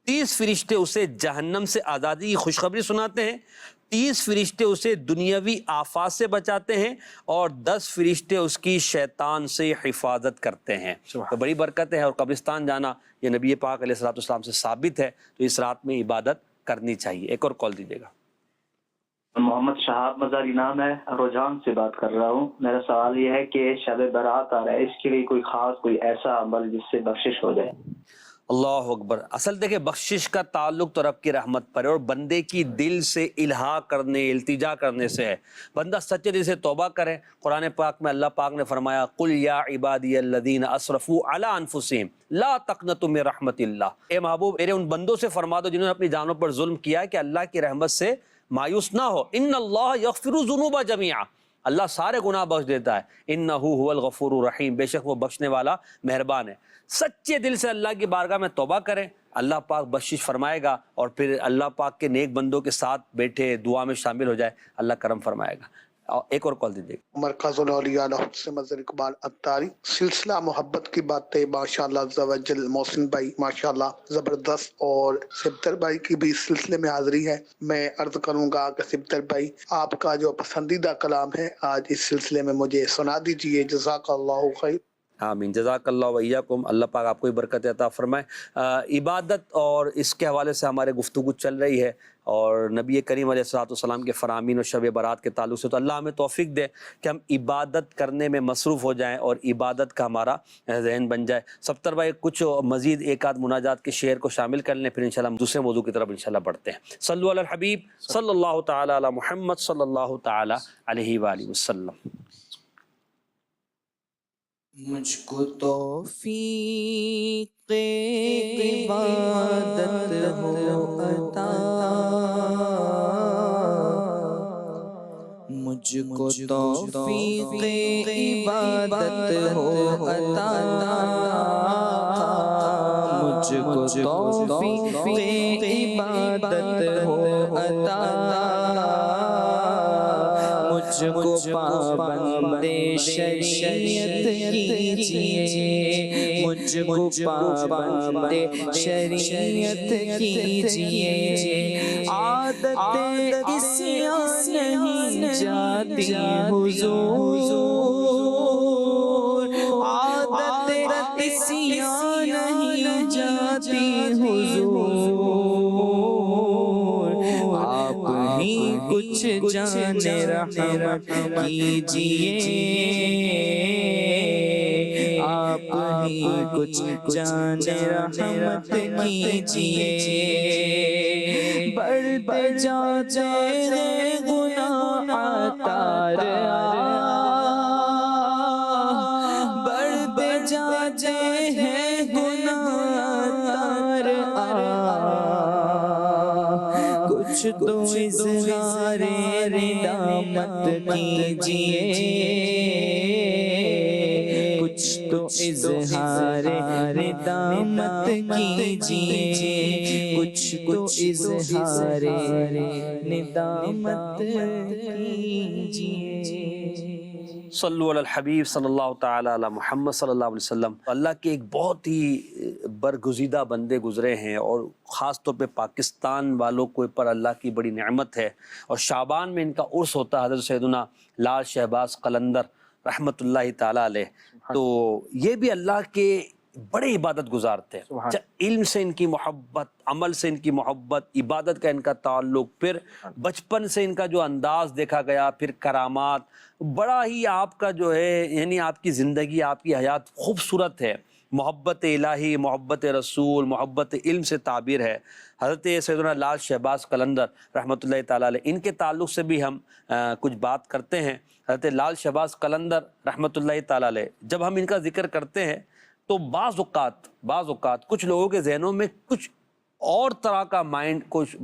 30 فرشتے اسے جہنم سے آزادی کی خوشخبری سناتے ہیں، 30 فرشتے اسے دنیاوی آفات سے بچاتے ہیں، اور 10 فرشتے اس کی شیطان سے حفاظت کرتے ہیں۔ تو بڑی برکت ہے، اور قبرستان جانا یہ نبی پاک علیہ السلام سے ثابت ہے، تو اس رات میں عبادت کرنی چاہیے۔ ایک اور کال دیجیے گا۔ محمد شہاب مزاری نام ہے، رجحان سے بات کر رہا ہوں۔ میرا سوال یہ ہے کہ شب برات آ رہا ہے، اس کے لیے کوئی خاص کوئی ایسا عمل جس سے بخشش ہو جائے؟ اللہ اکبر۔ اصل دیکھیں، بخشش کا تعلق تو رب کی رحمت پر ہے، اور بندے کی دل سے الہا کرنے، التجا کرنے سے ہے۔ بندہ سچے دل سے توبہ کرے۔ قرآن پاک میں اللہ پاک نے فرمایا قل یا عبادی الذین اسرفوا علی انفسہم لا تقنطوا من رحمت اللہ، اے محبوب میرے ان بندوں سے فرما دو جنہوں نے اپنی جانوں پر ظلم کیا ہے کہ اللہ کی رحمت سے مایوس نہ ہو۔ ان اللہ یغفر الذنوب جميعا، اللہ سارے گناہ بخش دیتا ہے۔ انہ هو الغفور الرحیم، بے شک وہ بخشنے والا مہربان ہے۔ سچے دل سے اللہ کی بارگاہ میں توبہ کریں، اللہ پاک بخشش فرمائے گا، اور پھر اللہ پاک کے نیک بندوں کے ساتھ بیٹھے دعا میں شامل ہو جائے، اللہ کرم فرمائے گا۔ ایک اور کال دیجیے گا۔ مرکز الاولیاء سے مظہر اقبال اتاری، سلسلہ محبت کی باتیں ماشاءاللہ عز و جل۔ محسن بھائی ماشاءاللہ زبردست، اور سبتر بھائی کی بھی اس سلسلے میں حاضری ہے۔ میں عرض کروں گا کہ سبتر بھائی، آپ کا جو پسندیدہ کلام ہے آج اس سلسلے میں مجھے سنا دیجئے۔ جزاک اللہ خیر۔ آمین، جزاک اللہ وإیاکم، اللہ پاک آپ کو بھی برکت عطا فرمائے۔ عبادت اور اس کے حوالے سے ہمارے گفتگو چل رہی ہے، اور نبی کریم علیہ السلام کے فرامین اور شب برات کے تعلق سے، تو اللہ ہمیں توفیق دے کہ ہم عبادت کرنے میں مصروف ہو جائیں اور عبادت کا ہمارا ذہن بن جائے۔ سبتر بھائی کچھ مزید ایک آدھ مناجات کے شعر کو شامل کر لیں، پھر انشاءاللہ ہم دوسرے موضوع کی طرف انشاءاللہ بڑھتے ہیں۔ صلو علی الحبیب صلی اللہ تعالی علی محمد صلی اللہ تعالی علیہ وآلہ وسلم۔ مجھ کو توفیق عبادت ہو عطا، مجھ کو توفیق عبادت ہو عطا، مجھ کو توفیق عبادت ہو عطا، مجھ کو پابند شریعت کیجئے، مجھ کو پابند شریعت کیجئے، عادت عصیان نہیں جاتی حضور، عادت عصیان نہیں جاتی حضور، آپ ہی کچھ جان رحمت کیجئے، آپ ہی کچھ جان رحمت کیجئے، بڑھتے جاتے ہیں گناہ تار، بڑھتے جاتے ہیں گناہ تار، کچھ تو اظہار ندامت کیجئے، کچھ تو اظہار ندامت کیجئے، کچھ تو اظہار ندامت کیجئے۔ صلو علی الحبیب صلی اللہ تعالی علی محمد صلی اللہ علیہ وسلم۔ اللہ کے ایک بہت ہی برگزیدہ بندے گزرے ہیں، اور خاص طور پہ پاکستان والوں کے اوپر اللہ کی بڑی نعمت ہے، اور شعبان میں ان کا عرس ہوتا ہے، حضرت سیدنا لال شہباز قلندر رحمۃ اللہ تعالی علیہ۔ تو یہ بھی اللہ کے بڑے عبادت گزار تھے، علم سے ان کی محبت، عمل سے ان کی محبت، عبادت کا ان کا تعلق، پھر بچپن سے ان کا جو انداز دیکھا گیا، پھر کرامات، بڑا ہی آپ کا جو ہے یعنی آپ کی زندگی، آپ کی حیات خوبصورت ہے، محبت الہی، محبت رسول، محبت علم سے تعبیر ہے۔ حضرت سیدنا لال شہباز قلندر رحمۃ اللہ تعالیٰ علیہ، ان کے تعلق سے بھی ہم کچھ بات کرتے ہیں۔ حضرت لال شہباز قلندر رحمۃ اللہ تعالیٰ علیہ، جب ہم ان کا ذکر کرتے ہیں تو بعض اوقات کچھ لوگوں کے ذہنوں میں کچھ اور طرح کا مائنڈ کچھ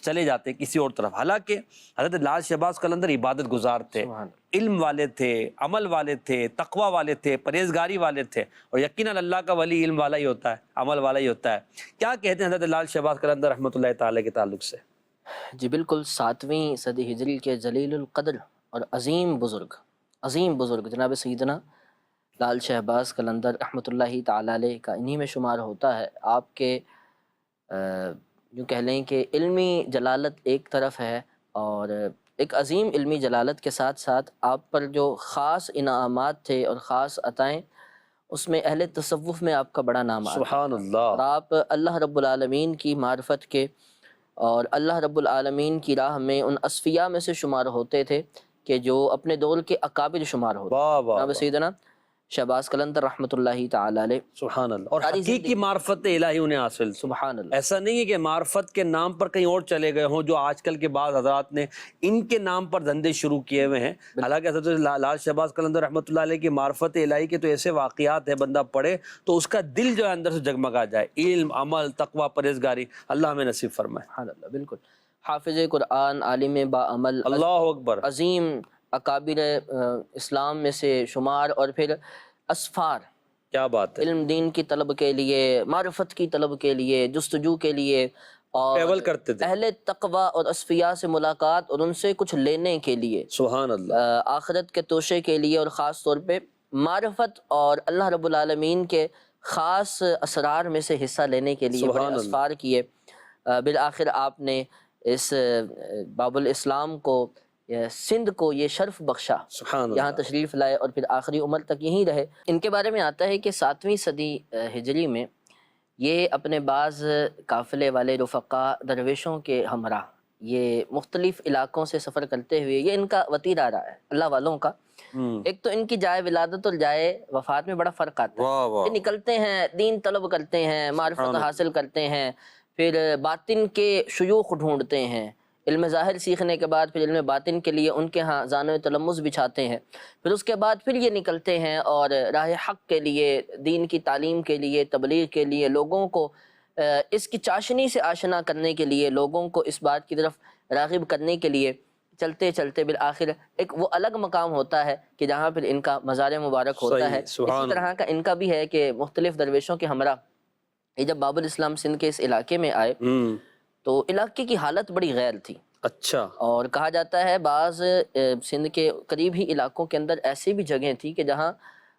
چلے جاتے کسی اور طرف، حالانکہ حضرت لال شہباز قلندر عبادت گزار تھے، علم والے تھے، عمل والے تھے، تقوی والے تھے، پرہیزگاری والے تھے، اور یقیناً اللہ کا ولی علم والا ہی ہوتا ہے، عمل والا ہی ہوتا ہے۔ کیا کہتے ہیں حضرت لال شہباز قلندر رحمۃ اللہ تعالی کے تعلق سے؟ جی بالکل، 7ویں صدی ہجری کے جلیل القدر اور عظیم بزرگ جناب سیدنا لال شہباز قلندر رحمۃ اللہ تعالی علیہ کا انہی میں شمار ہوتا ہے۔ آپ کے یوں کہہ لیں کہ علمی جلالت ایک طرف ہے، اور ایک عظیم علمی جلالت کے ساتھ ساتھ آپ پر جو خاص انعامات تھے اور خاص عطائیں، اس میں اہل تصوف میں آپ کا بڑا نام آتا ہے۔ سبحان اللہ۔ اور آپ اللہ رب العالمین کی معرفت کے اور اللہ رب العالمین کی راہ میں ان اصفیاء میں سے شمار ہوتے تھے کہ جو اپنے دور کے اکابر شمار ہوتے واہ واہ جناب سیدنا شہباز قلندر رحمۃ اللہ تعالی علیہ۔ سبحان اللہ۔ اور ساری حقیقی معرفت الہی انہیں حاصل تھی۔ سبحان اللہ۔ ایسا نہیں ہے کہ معرفت کے نام پر کہیں اور چلے گئے ہوں، جو آج کل کے بعض حضرات نے ان کے نام پر دھندے شروع کیے ہوئے ہیں۔ حالانکہ حضرت لال شہباز قلندر رحمۃ اللہ علیہ کی معرفت الہی کے تو ایسے واقعات ہیں، بندہ پڑھے تو اس کا دل جو ہے اندر سے جگمگا جائے۔ علم، عمل، تقوی، پرہیزگاری، اللہ ہمیں نصیب فرمائے۔ سبحان اللہ، بالکل۔ حافظ قرآن، عالم با عمل، اللہ اکبر۔ عظیم اکابر اسلام میں سے شمار، اور پھر اسفار، کیا بات ہے۔ علم دین کی طلب کے لیے، معرفت کی طلب کے لیے، جستجو کے لیے، اور ٹریول کرتے تھے۔ اہل تقوی اور اصفیاء سے ملاقات اور ان سے کچھ لینے کے لیے، سبحان اللہ۔ آخرت کے توشے کے لیے، اور خاص طور پہ معرفت اور اللہ رب العالمین کے خاص اسرار میں سے حصہ لینے کے لیے بڑے اسفار کیے۔ بالآخر آپ نے اس باب الاسلام کو، سندھ کو یہ شرف بخشا، سبحان اللہ۔ یہاں تشریف لائے اور پھر آخری عمر تک یہیں رہے۔ ان کے بارے میں آتا ہے کہ 7ویں صدی ہجری میں یہ اپنے بعض قافلے والے رفقا درویشوں کے ہمراہ یہ مختلف علاقوں سے سفر کرتے ہوئے، یہ ان کا وتیرہ رہا ہے اللہ والوں کا۔ ایک تو ان کی جائے ولادت اور جائے وفات میں بڑا فرق آتا ہے۔ یہ نکلتے ہیں، دین طلب کرتے ہیں، معرفت حاصل کرتے ہیں، پھر باطن کے شیوخ ڈھونڈتے ہیں، علم ظاہر سیکھنے کے بعد پھر علم باطن کے لیے ان کے ہاں زانو تلمذ بچھاتے ہیں، پھر اس کے بعد پھر یہ نکلتے ہیں اور راہ حق کے لیے، دین کی تعلیم کے لیے، تبلیغ کے لیے، لوگوں کو اس کی چاشنی سے آشنا کرنے کے لیے، لوگوں کو اس بات کی طرف راغب کرنے کے لیے چلتے چلتے بالآخر ایک وہ الگ مقام ہوتا ہے کہ جہاں پھر ان کا مزار مبارک ہوتا ہے۔ اسی طرح کا ان کا بھی ہے کہ مختلف درویشوں کے ہمراہ یہ جب باب الاسلام سندھ کے اس علاقے میں آئے تو علاقے کی حالت بڑی غیر تھی۔ اچھا۔ اور کہا جاتا ہے بعض سندھ کے قریب ہی علاقوں کے اندر ایسی بھی جگہیں تھی کہ جہاں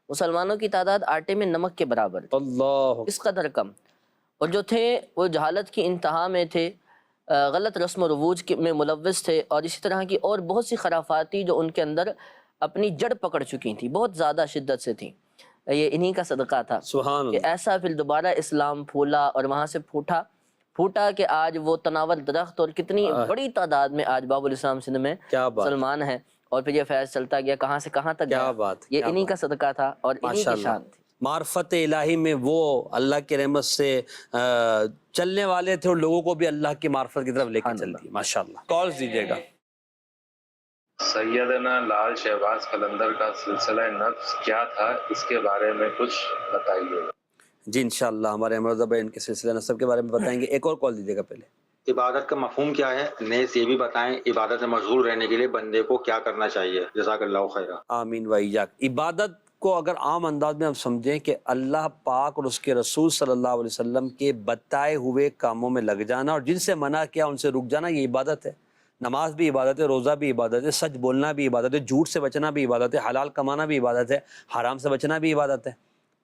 مسلمانوں کی تعداد آٹے میں نمک کے برابر تھی، اللہ، اس قدر کم، اور جو تھے وہ جہالت کی انتہا میں تھے، غلط رسم و رواج میں ملوث تھے، اور اسی طرح کی اور بہت سی خرافاتی جو ان کے اندر اپنی جڑ پکڑ چکی تھیں، بہت زیادہ شدت سے تھیں۔ یہ انہی کا صدقہ تھا کہ ایسا پھر دوبارہ اسلام پھولا اور وہاں سے پھوٹا کہ آج وہ تناور درخت اور کتنی بڑی تعداد میں آج باب الاسلام سندھ میں مسلمان ہیں، اور پھر یہ فیض چلتا گیا کہاں سے کہاں تک گیا۔ یہ انہی کا صدقہ تھا اور انہی کی شان تھی۔ معرفت الہی میں وہ اللہ کی رحمت سے چلنے والے تھے، اور لوگوں کو بھی اللہ کی معرفت کی طرف لے کے چلتی۔ ماشاءاللہ۔ کالز دیجیے گا۔ سیدنا لال شہباز قلندر کا سلسلہ نفس کیا تھا، اس کے بارے میں کچھ بتائیے۔ جی انشاءاللہ ہمارے امرزا بھائی ان کے سلسلہ نسب کے بارے میں بتائیں گے۔ ایک اور کال دیجیے گا پہلے۔ عبادت کا مفہوم کیا ہے، نیز یہ بھی بتائیں عبادت میں مشغول رہنے کے لیے بندے کو کیا کرنا چاہیے۔ جزاک اللہ خیرہ۔ آمین و ایاک۔ عبادت کو اگر عام انداز میں ہم سمجھیں کہ اللہ پاک اور اس کے رسول صلی اللہ علیہ وسلم کے بتائے ہوئے کاموں میں لگ جانا اور جن سے منع کیا ان سے رک جانا، یہ عبادت ہے۔ نماز بھی عبادت ہے، روزہ بھی عبادت ہے، سچ بولنا بھی عبادت ہے، جھوٹ سے بچنا بھی عبادت ہے، حلال کمانا بھی عبادت ہے، حرام سے بچنا بھی عبادت ہے،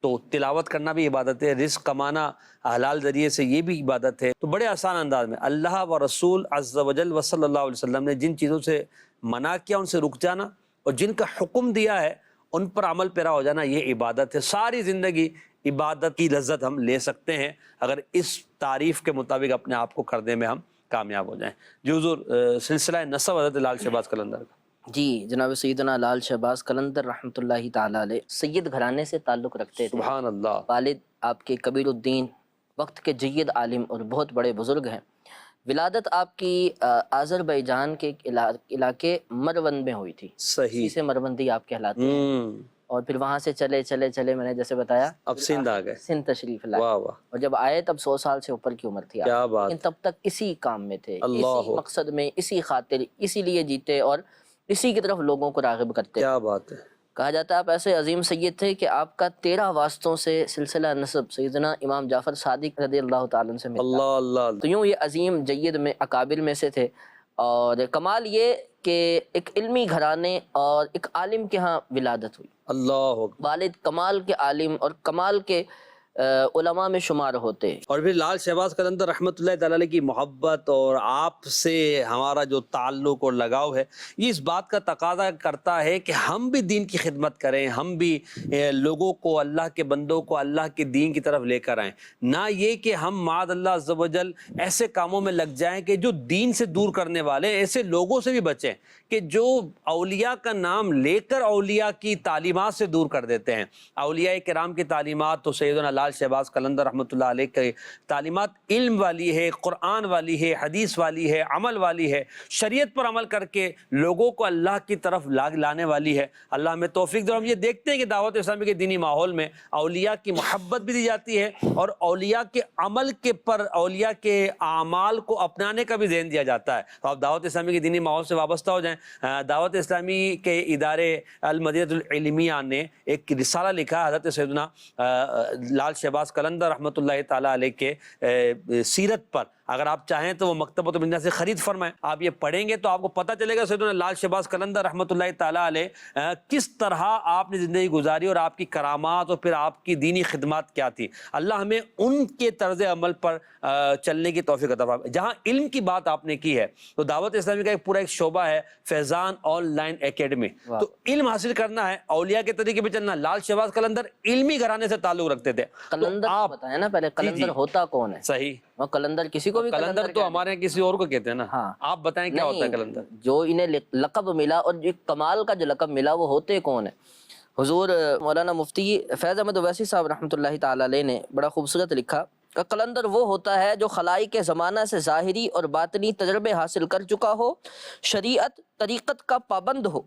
تو تلاوت کرنا بھی عبادت ہے، رزق کمانا حلال ذریعے سے یہ بھی عبادت ہے۔ تو بڑے آسان انداز میں اللہ و رسول عز و جل و صلی اللہ علیہ وسلم نے جن چیزوں سے منع کیا ان سے رک جانا، اور جن کا حکم دیا ہے ان پر عمل پیرا ہو جانا، یہ عبادت ہے۔ ساری زندگی عبادت کی لذت ہم لے سکتے ہیں اگر اس تعریف کے مطابق اپنے آپ کو کرنے میں ہم کامیاب ہو جائیں۔ جی حضور، سلسلہ نسب حضرت لال شہباز قلندر کا۔ جی جناب سیدنا لال شہباز قلندر رحمۃ اللہ تعالیٰ علیہ سید گھرانے سے تعلق رکھتے تھے۔ سبحان اللہ۔ والد آپ کے کبیر الدین وقت کے جید عالم اور بہت بڑے بزرگ ہیں۔ ولادت آپ کی آذربائیجان کے علاقے مروند میں ہوئی تھی، صحیح، اسی سے مروندی آپ کہلاتے ہیں، اور پھر وہاں سے چلے میں نے جیسے بتایا اب سندھ آ گئے۔ سندھ تشریف لائے، واہ واہ، اور جب آئے تب 100 سال سے اوپر کی عمر تھی آپ، کیا بات، لیکن تب تک اسی کام میں تھے، اللہ، اسی مقصد میں، اسی خاطر، اسی لیے جیتے اور اسی کی طرف لوگوں کو راغب کرتے۔ کیا بات ہے۔ کہا جاتا ہے آپ ایسے عظیم سید تھے کہ آپ کا 13 واسطوں سے سلسلہ نسب سیدنا امام جعفر صادق رضی اللہ تعالیٰ عنہ سے ملتا۔ اللہ اللہ، تو یوں یہ عظیم جید میں اکابر میں سے تھے، اور کمال یہ کہ ایک علمی گھرانے اور ایک عالم کے ہاں ولادت ہوئی۔ اللہ اکبر۔ والد کمال کے عالم اور کمال کے علماء میں شمار ہوتے۔ اور پھر لال شہباز قلندر رحمۃ اللہ تعالی علیہ کی محبت اور آپ سے ہمارا جو تعلق اور لگاؤ ہے، یہ اس بات کا تقاضا کرتا ہے کہ ہم بھی دین کی خدمت کریں، ہم بھی لوگوں کو، اللہ کے بندوں کو اللہ کے دین کی طرف لے کر آئیں، نہ یہ کہ ہم معاذ اللہ عز و جل ایسے کاموں میں لگ جائیں کہ جو دین سے دور کرنے والے، ایسے لوگوں سے بھی بچیں کہ جو اولیاء کا نام لے کر اولیاء کی تعلیمات سے دور کر دیتے ہیں۔ اولیاء کرام کی تعلیمات تو سیدنا لال شہباز قلندر رحمۃ اللہ علیہ کی تعلیمات علم والی ہے، قرآن والی ہے، حدیث والی ہے، عمل والی ہے، شریعت پر عمل کر کے لوگوں کو اللہ کی طرف لانے والی ہے۔ اللہ ہمیں توفیق دے۔ ہم یہ دیکھتے ہیں کہ دعوت اسلامی کے دینی ماحول میں اولیاء کی محبت بھی دی جاتی ہے، اور اولیاء کے عمل کے پر، اولیاء کے اعمال کو اپنانے کا بھی ذہن دیا جاتا ہے۔ تو آپ دعوت اسلامی کے دینی ماحول سے وابستہ ہو جائیں۔ دعوت اسلامی کے ادارے المدینہ العلمیہ نے ایک رسالہ لکھا حضرت سیدنا لال شہباز قلندر رحمۃ اللہ تعالیٰ علیہ کے سیرت پر۔ اگر آپ چاہیں تو وہ مکتبۃ المدینہ سے خرید فرمائیں، آپ یہ پڑھیں گے تو آپ کو پتہ چلے گا سیدنا لال شہباز قلندر رحمۃ اللہ تعالیٰ علیہ کس طرح آپ نے زندگی گزاری، اور آپ کی کرامات اور پھر آپ کی دینی خدمات کیا تھی۔ اللہ ہمیں ان کے طرز عمل پر چلنے کی توفیق عطا فرمائے۔ جہاں علم کی بات آپ نے کی ہے تو دعوت اسلامی کا ایک پورا ایک شعبہ ہے فیضان آن لائن اکیڈمی۔ تو علم حاصل کرنا ہے، اولیاء کے طریقے پہ چلنا۔ لال شہباز قلندر علمی گھرانے سے تعلق رکھتے تھے۔ قلندر آپ بتائیں نا پہلے، قلندر ہوتا کون ہے؟ صحیح، وہ قلندر کسی کو بھی قلندر تو ہمارے یہاں کسی اور کو کہتے ہیں نا۔ ہاں، آپ بتائیں کیا ہوتا ہے قلندر؟ جو انہیں لقب ملا اور جو کمال کا جو لقب ملا وہ ہوتے کون ہیں؟ حضور مولانا مفتی فیض احمد اویسی صاحب رحمۃ اللہ تعالی علیہ نے بڑا خوبصورت لکھا کہ قلندر وہ ہوتا ہے جو خلائی کے زمانہ سے ظاہری اور باطنی تجربے حاصل کر چکا ہو، شریعت طریقت کا پابند ہو،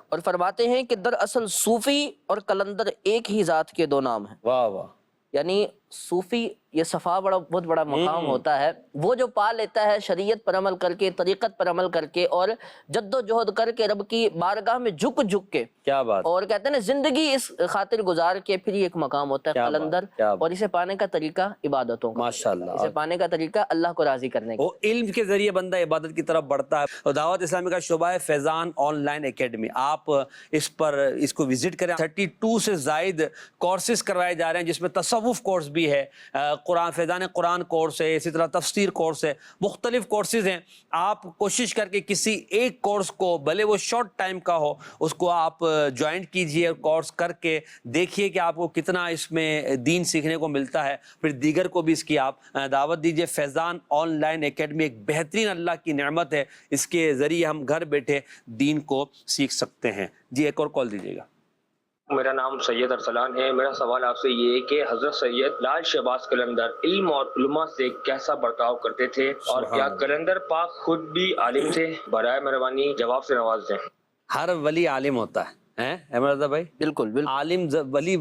اور فرماتے ہیں کہ دراصل صوفی اور قلندر ایک ہی ذات کے دو نام ہیں۔ واہ واہ، یعنی صوفی یہ صفا بہت بڑا مقام ہوتا ہے، وہ جو پا لیتا ہے شریعت پر عمل کر کے، طریقت پر عمل کر کے، اور جد و جہد کر کے رب کی بارگاہ میں جھک کے، کیا بات، اور کہتے ہیں نا زندگی اس خاطر گزار کے، پھر یہ ایک مقام ہوتا ہے قلندر۔ اور اسے پانے کا طریقہ عبادتوں کا، ماشاءاللہ، اسے پانے کا طریقہ اللہ کو راضی کرنے کا۔ وہ علم کے ذریعے بندہ عبادت کی طرف بڑھتا ہے۔ اور دعوت اسلامی کا شعبہ ہے فیضان آن لائن اکیڈمی، آپ اس کو وزٹ کریں۔ 32 سے زائد کورسز کروائے جا رہے ہیں، جس میں تصوف کورس بھی ہے، قرآن فیضان قرآن کورس ہے، اسی طرح تفسیر کورس ہے، مختلف کورسز ہیں۔ آپ کوشش کر کے کسی ایک کورس کو، بھلے وہ شارٹ ٹائم کا ہو، اس کو آپ جوائنٹ کیجئے، کورس کر کے دیکھیے کہ آپ کو کتنا اس میں دین سیکھنے کو ملتا ہے، پھر دیگر کو بھی اس کی آپ دعوت دیجئے۔ فیضان آن لائن اکیڈمی ایک بہترین اللہ کی نعمت ہے، اس کے ذریعے ہم گھر بیٹھے دین کو سیکھ سکتے ہیں۔ جی ایک اور کال دیجیے گا۔ میرا نام سید ارسلان ہے۔ میرا سوال آپ سے یہ ہے کہ حضرت سید لال شہباز قلندر علم اور علماء سے کیسا برتاؤ کرتے تھے، اور کیا قلندر پاک خود بھی عالم تھے؟ برائے مہربانی جواب سے نواز دیں۔ ہر ولی عالم ہوتا ہے، احمد رضا بھائی؟ بالکل بالکل، عالم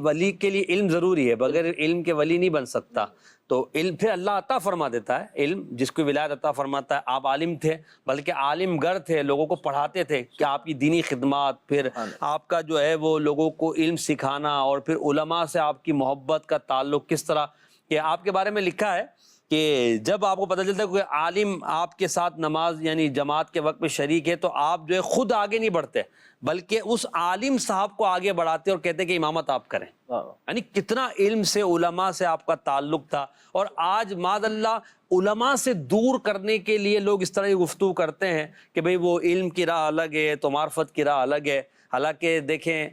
ولی کے لیے علم ضروری ہے، بغیر علم کے ولی نہیں بن سکتا۔ تو علم پھر اللہ عطا فرما دیتا ہے، علم جس کو ولایت عطا فرماتا ہے۔ آپ عالم تھے، بلکہ عالم گر تھے، لوگوں کو پڑھاتے تھے کہ آپ کی دینی خدمات، پھر آپ کا جو ہے وہ لوگوں کو علم سکھانا، اور پھر علماء سے آپ کی محبت کا تعلق کس طرح، کہ آپ کے بارے میں لکھا ہے کہ جب آپ کو پتہ چلتا ہے کہ عالم آپ کے ساتھ نماز یعنی جماعت کے وقت میں شریک ہے تو آپ جو ہے خود آگے نہیں بڑھتے بلکہ اس عالم صاحب کو آگے بڑھاتے اور کہتے کہ امامت آپ کریں. یعنی کتنا علم سے علماء سے آپ کا تعلق تھا. اور آج معاذ اللہ علماء سے دور کرنے کے لیے لوگ اس طرح کی گفتگو کرتے ہیں کہ بھئی وہ علم کی راہ الگ ہے تو معرفت کی راہ الگ ہے. حالانکہ دیکھیں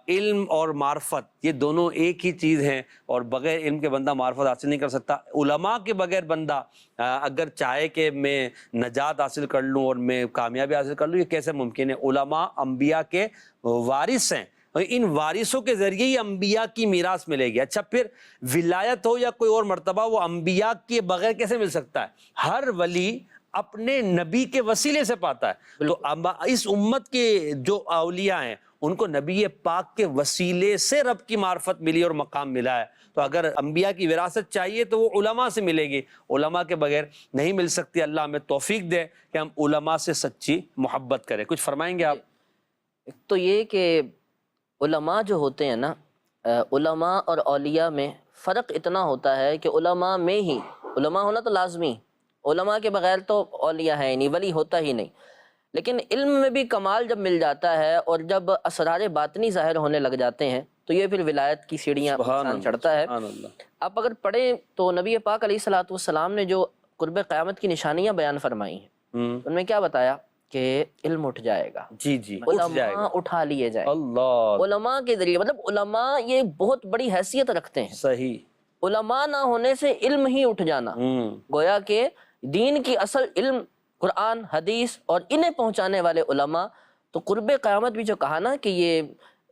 علم اور معرفت یہ دونوں ایک ہی چیز ہیں اور بغیر علم کے بندہ معرفت حاصل نہیں کر سکتا. علماء کے بغیر بندہ اگر چاہے کہ میں نجات حاصل کر لوں اور میں کامیابی حاصل کر لوں یہ کیسے ممکن ہے؟ علماء انبیاء کے وارث ہیں اور ان وارثوں کے ذریعے ہی انبیاء کی میراث ملے گی. اچھا پھر ولایت ہو یا کوئی اور مرتبہ وہ انبیاء کے بغیر کیسے مل سکتا ہے؟ ہر ولی اپنے نبی کے وسیلے سے پاتا ہے. تو اس امت کے جو اولیاء ہیں ان کو نبی پاک کے وسیلے سے رب کی معرفت ملی اور مقام ملا ہے. تو اگر انبیاء کی وراثت چاہیے تو وہ علماء سے ملے گی، علماء کے بغیر نہیں مل سکتی. اللہ ہمیں توفیق دے کہ ہم علماء سے سچی محبت کریں. کچھ فرمائیں گے آپ؟ ایک تو یہ کہ علماء جو ہوتے ہیں نا، علماء اور اولیاء میں فرق اتنا ہوتا ہے کہ علماء میں ہی علماء ہونا تو لازمی، علماء کے بغیر تو اولیاء ہے ہی نہیں، ولی ہوتا ہی نہیں. لیکن علم میں بھی کمال جب مل جاتا ہے اور جب اسرار باطنی ظاہر ہونے لگ جاتے ہیں تو یہ پھر ولایت کی سیڑھیاں انسان چڑھتا ہے. آپ اگر پڑھیں تو نبی پاک علیہ الصلوۃ والسلام نے جو قرب قیامت کی نشانیاں بیان فرمائی ہیں ان میں کیا بتایا کہ علم اٹھ جائے گا. جی علماء اٹھا لیے جائیں. اللہ علماء کے ذریعے مطلب علماء یہ بہت بڑی حیثیت رکھتے ہیں. صحیح. علماء نہ ہونے سے علم ہی اٹھ جانا، گویا کہ دین کی اصل علم قرآن حدیث اور انہیں پہنچانے والے علماء. تو قرب قیامت بھی جو کہا نا کہ یہ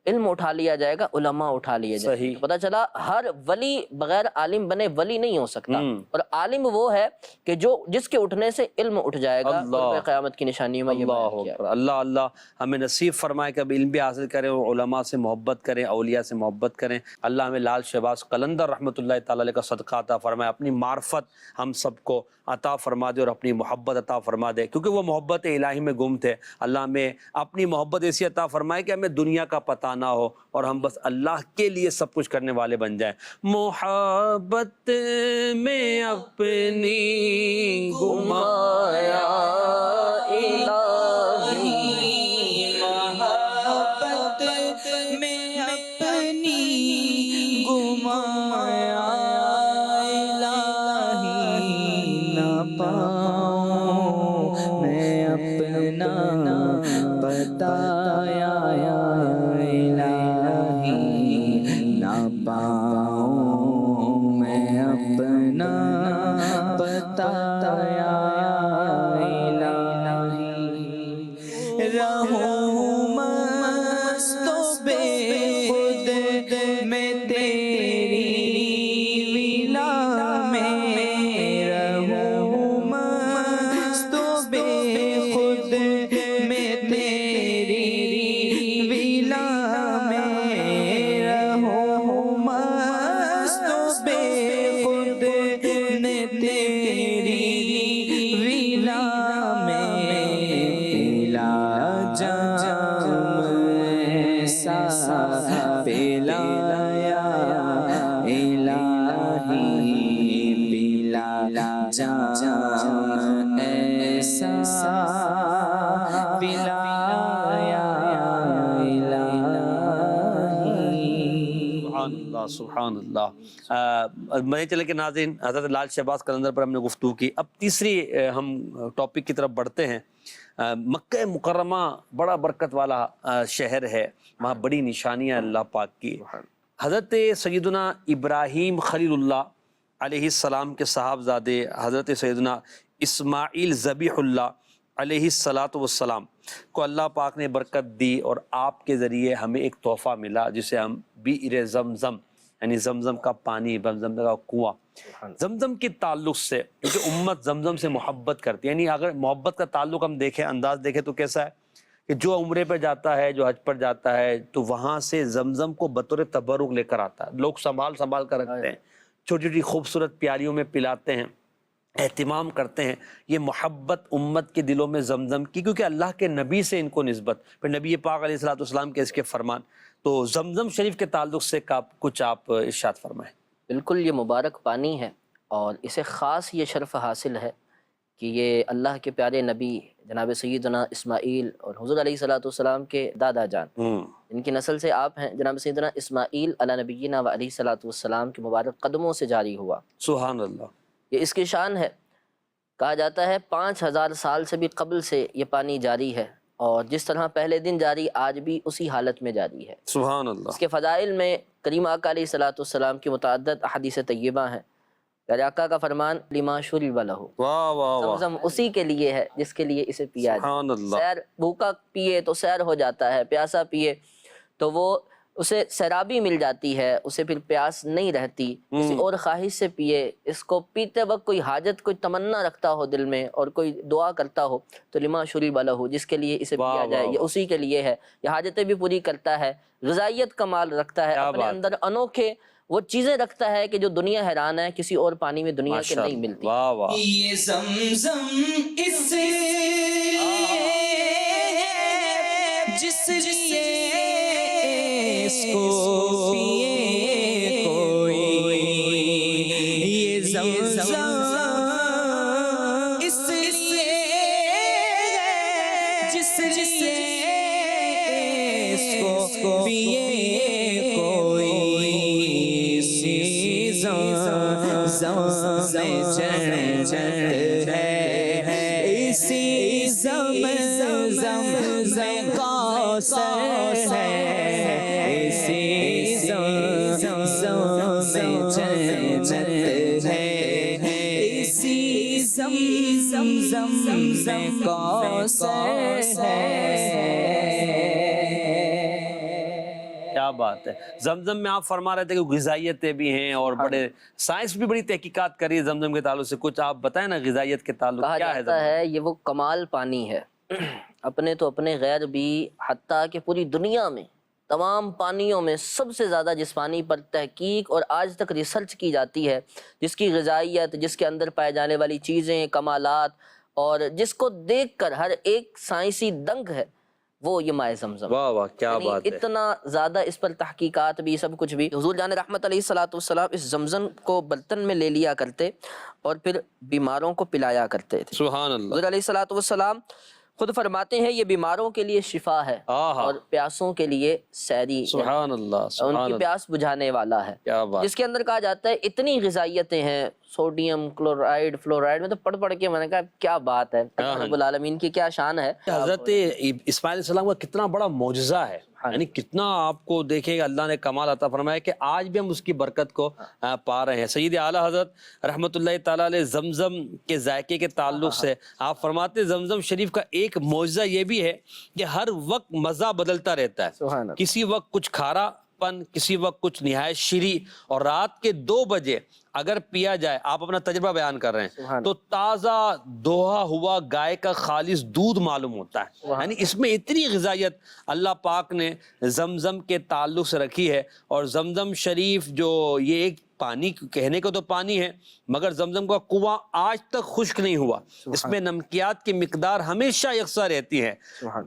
علم اٹھا لیا جائے گا، علماء اٹھا لیے جائیں گے. پتہ چلا ہر ولی بغیر عالم بنے ولی نہیں ہو سکتا، اور عالم وہ ہے کہ جو جس کے اٹھنے سے علم اٹھ جائے گا. قرب قیامت کی نشانی میں یہ بیان کیا. اللہ اللہ ہمیں نصیب فرمائے کہ اب علم بھی حاصل کریں اور علماء سے محبت کریں، اولیاء سے محبت کریں. اللہ ہمیں لال شہباز قلندر رحمۃ اللہ تعالی علیہ کا صدقہ عطا فرمائے، اپنی معرفت ہم سب کو عطا فرما دے اور اپنی محبت عطا فرما دے، کیونکہ وہ محبت الہی میں گم تھے. اللہ ہمیں اپنی محبت ایسی عطا فرمائے کہ ہمیں دنیا کا پتہ نہ ہو اور ہم بس اللہ کے لیے سب کچھ کرنے والے بن جائیں. محبت میں اپنی گمایا الہی، محبت میں اپنی گمایا الہی، نہ پاؤں میں اپنا بتایا پاؤں میں اپنا بتایا الہی. رہوں مست و بے خود میں تیری ولا میں، رہوں مست و بے خود میں تیری ولا میں، رہوں مست و بے خود میں تیری ولا میں، پلا جام ایسا پلایا الہی، پلا جام ایسا پلایا الہی. سبحان اللہ. میں چلے کہ ناظرین حضرت لال شہباز قلندر پر ہم نے گفتگو کی. اب تیسری ہم ٹاپک کی طرف بڑھتے ہیں. مکہ مکرمہ بڑا برکت والا شہر ہے، وہاں بڑی نشانیاں اللہ پاک کی. حضرت سیدنا ابراہیم خلیل اللہ علیہ السلام کے صاحبزادے حضرت سیدنا اسماعیل ذبیح اللہ علیہ الصلاۃ والسلام کو اللہ پاک نے برکت دی اور آپ کے ذریعے ہمیں ایک تحفہ ملا جسے ہم بئر زمزم یعنی زمزم کا پانی، زمزم کا کنواں. زمزم کے تعلق سے کیونکہ امت زمزم سے محبت کرتی ہے، یعنی اگر محبت کا تعلق ہم دیکھیں، انداز دیکھیں تو کیسا ہے کہ جو عمرے پہ جاتا ہے، جو حج پر جاتا ہے تو وہاں سے زمزم کو بطور تبرک لے کر آتا ہے. لوگ سنبھال کر رکھتے ہیں، چھوٹی چھوٹی خوبصورت پیالیوں میں پلاتے ہیں، اہتمام کرتے ہیں. یہ محبت امت کے دلوں میں زمزم کی، کیونکہ اللہ کے نبی سے ان کو نسبت، پھر نبی پاک علیہ الصلوۃ والسلام کے اس کے فرمان. تو زمزم شریف کے تعلق سے کچھ آپ ارشاد فرمائیں. بالکل یہ مبارک پانی ہے اور اسے خاص یہ شرف حاصل ہے کہ یہ اللہ کے پیارے نبی جناب سیدنا اسماعیل اور حضور علیہ الصلوۃ والسلام کے دادا جان ان کی نسل سے آپ ہیں جناب سیدنا اسماعیل علی نبینا و علیہ الصلوۃ والسلام کے مبارک قدموں سے جاری ہوا. سبحان اللہ. یہ اس کی شان ہے. کہا جاتا ہے 5000 سال سے بھی قبل سے یہ پانی جاری ہے، اور جس طرح پہلے دن جاری آج بھی اسی حالت میں جاری ہے. سبحان اللہ. اس کے فضائل میں کریم آقا علیہ الصلوۃ والسلام کی متعدد احادیث طیبہ ہیں. پیارے آقا کا فرمان لما شرب لہ، واہ واہ واہ. زمزم اسی کے لیے ہے جس کے لیے اسے پیا جائے. سبحان اللہ. سیر بھوکا پیے تو سیر ہو جاتا ہے، پیاسا پیے تو وہ اسے سیرابی مل جاتی ہے، اسے پھر پیاس نہیں رہتی. کسی اور خواہش سے پیے، اس کو پیتے وقت کوئی حاجت کوئی تمنا رکھتا ہو دل میں اور کوئی دعا کرتا ہو تو لما شرب لہ، جس کے لیے اسے پیا جائے یہ اسی کے لیے ہے. یہ حاجتیں بھی پوری کرتا ہے، غذائیت کا مال رکھتا ہے، اپنے اندر انوکھے وہ چیزیں رکھتا ہے کہ جو دنیا حیران ہے کسی اور پانی میں دنیا کے نہیں ملتی. واہ واہ. یہ زمزم اس جس لیے اس کو پیے کوئی، یہ زمزم اس لیے جس لیے اس کو پیے کوئی، زمزم جنت ہے، اسی زمزم کوثر ہے، اسی زمزم جنت ہے، اسی زمزم کوثر ہے. کیا بات ہے. زمزم میں آپ فرما رہے تھے کہ غذائیتیں بھی ہیں اور بڑے سائنس بھی بڑی تحقیقات کری ہے زمزم کے تعلق سے. کچھ آپ بتائیں نا غذائیت کے تعلق کہا کیا ہے جاتا زمزم؟ ہے یہ وہ کمال پانی ہے، اپنے تو اپنے غیر بھی، حتیٰ کہ پوری دنیا میں تمام پانیوں میں سب سے زیادہ جس پانی پر تحقیق اور آج تک ریسرچ کی جاتی ہے، جس کی غذائیت، جس کے اندر پائے جانے والی چیزیں، کمالات، اور جس کو دیکھ کر ہر ایک سائنسی دنگ ہے، وہ یہ مائع زمزم. واہ واہ کیا یعنی بات ہے. اتنا زیادہ اس پر تحقیقات بھی سب کچھ بھی. حضور جان رحمت علیہ الصلوۃ والسلام اس زمزم کو برتن میں لے لیا کرتے اور پھر بیماروں کو پلایا کرتے تھے. سبحان اللہ. حضور علیہ الصلوۃ والسلام خود فرماتے ہیں یہ بیماروں کے لیے شفا ہے اور پیاسوں کے لیے سیری، سبحان اللہ. ان کی پیاس بجھانے والا ہے. کیا بات. جس کے اندر کہا جاتا ہے اتنی غذائیتیں ہیں، سوڈیم، کلورائڈ، فلورائڈ، میں تو پڑھ پڑھ کے میں نے کہا کیا بات ہے، رب العالمین کی کیا شان ہے. حضرت اسماعیل علیہ السلام کا کتنا بڑا معجزہ ہے، یعنی کتنا آپ کو دیکھیں گا اللہ نے کمال عطا فرمایا کہ آج بھی ہم اس کی برکت کو پا رہے ہیں. سید اعلیٰ حضرت رحمۃ اللہ تعالیٰ علیہ زمزم کے ذائقے کے تعلق سے آپ فرماتے زمزم شریف کا ایک معجزہ یہ بھی ہے کہ ہر وقت مزہ بدلتا رہتا ہے. کسی وقت کچھ کھارا پن، کسی وقت کچھ نہایت شیریں، اور رات کے 2 بجے اگر پیا جائے، آپ اپنا تجربہ بیان کر رہے ہیں، تو تازہ دوہا ہوا گائے کا خالص دودھ معلوم ہوتا ہے. یعنی اس میں اتنی غذائیت اللہ پاک نے زمزم کے تعلق سے رکھی ہے. اور زمزم شریف جو یہ ایک پانی کہنے کو تو پانی ہے، مگر زمزم کا کنواں آج تک خشک نہیں ہوا. اس میں نمکیات کی مقدار ہمیشہ یکساں رہتی ہے.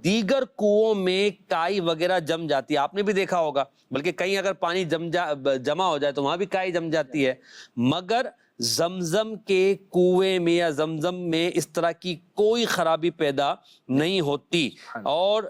دیگر کنووں میں کائی وغیرہ جم جاتی ہے، آپ نے بھی دیکھا ہوگا، بلکہ کہیں اگر پانی جمع ہو جائے تو وہاں بھی کائی جم جاتی ہے. مگر زمزم کے کنویں میں یا زمزم میں اس طرح کی کوئی خرابی پیدا نہیں ہوتی. اور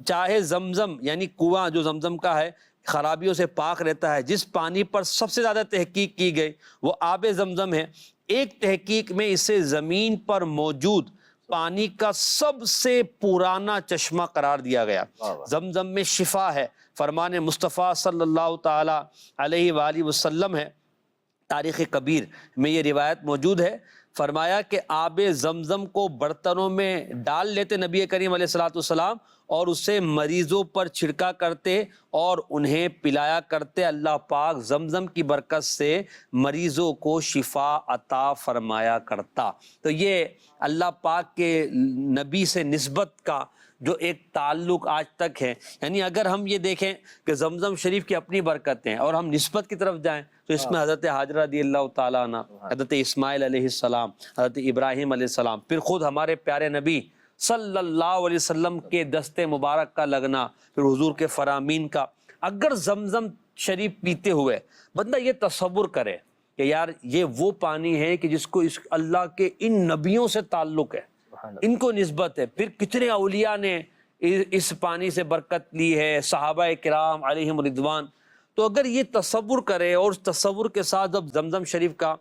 چاہے زمزم یعنی کنواں جو زمزم کا ہے خرابیوں سے پاک رہتا ہے. جس پانی پر سب سے زیادہ تحقیق کی گئی وہ آب زمزم ہے. ایک تحقیق میں اسے زمین پر موجود پانی کا سب سے پرانا چشمہ قرار دیا گیا. زمزم میں شفا ہے، فرمان مصطفیٰ صلی اللہ تعالی علیہ وآلہ وسلم ہے. تاریخ کبیر میں یہ روایت موجود ہے، فرمایا کہ آب زمزم کو برتنوں میں ڈال لیتے نبی کریم علیہ الصلوۃ والسلام اور اسے مریضوں پر چھڑکا کرتے اور انہیں پلایا کرتے. اللہ پاک زمزم کی برکت سے مریضوں کو شفا عطا فرمایا کرتا. تو یہ اللہ پاک کے نبی سے نسبت کا جو ایک تعلق آج تک ہے. یعنی اگر ہم یہ دیکھیں کہ زمزم شریف کی اپنی برکتیں اور ہم نسبت کی طرف جائیں تو اس میں حضرت حاجرہ رضی اللہ تعالیٰ عنہ، حضرت اسماعیل علیہ السلام، حضرت ابراہیم علیہ السلام، پھر خود ہمارے پیارے نبی صلی اللہ علیہ وسلم کے دستے مبارک کا لگنا، پھر حضور کے فرامین کا. اگر زمزم شریف پیتے ہوئے بندہ یہ تصور کرے کہ یار یہ وہ پانی ہے کہ جس کو اللہ کے ان نبیوں سے تعلق ہے، ان کو نسبت ہے، پھر کتنے اولیاء نے اس پانی سے برکت لی ہے، صحابہ کرام علیہم رضوان. تو اگر یہ تصور کرے اور اس تصور کے ساتھ جب زمزم شریف کا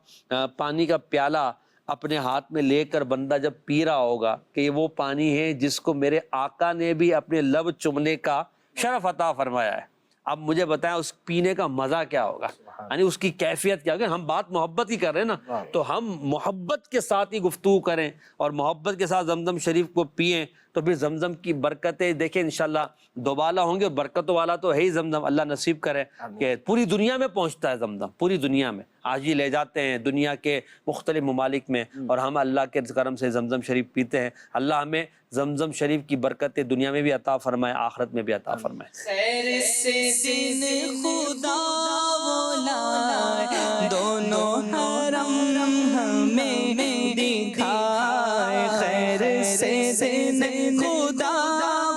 پانی کا پیالہ اپنے ہاتھ میں لے کر بندہ جب پی رہا ہوگا کہ یہ وہ پانی ہے جس کو میرے آقا نے بھی اپنے لب چومنے کا شرف عطا فرمایا ہے، اب مجھے بتائیں اس پینے کا مزہ کیا ہوگا، یعنی اس کی کیفیت کیا ہوگا. ہم بات محبت کی کر رہے ہیں نا، تو ہم محبت کے ساتھ ہی گفتگو کریں اور محبت کے ساتھ زمزم شریف کو پئیں، تو پھر زمزم کی برکتیں دیکھیں انشاءاللہ دوبالا ہوں گے. اور برکتوں والا تو ہے ہی زمزم، اللہ نصیب کرے کہ پوری دنیا میں پہنچتا ہے زمزم، پوری دنیا میں آج ہی لے جاتے ہیں دنیا کے مختلف ممالک میں، اور ہم اللہ کے کرم سے زمزم شریف پیتے ہیں. اللہ ہمیں زمزم شریف کی برکتیں دنیا میں بھی عطا فرمائے، آخرت میں بھی عطا فرمائے. خیر سے دن خدا بولائے، دونوں حرم ہمیں دکھائے. خیر سے دن خدا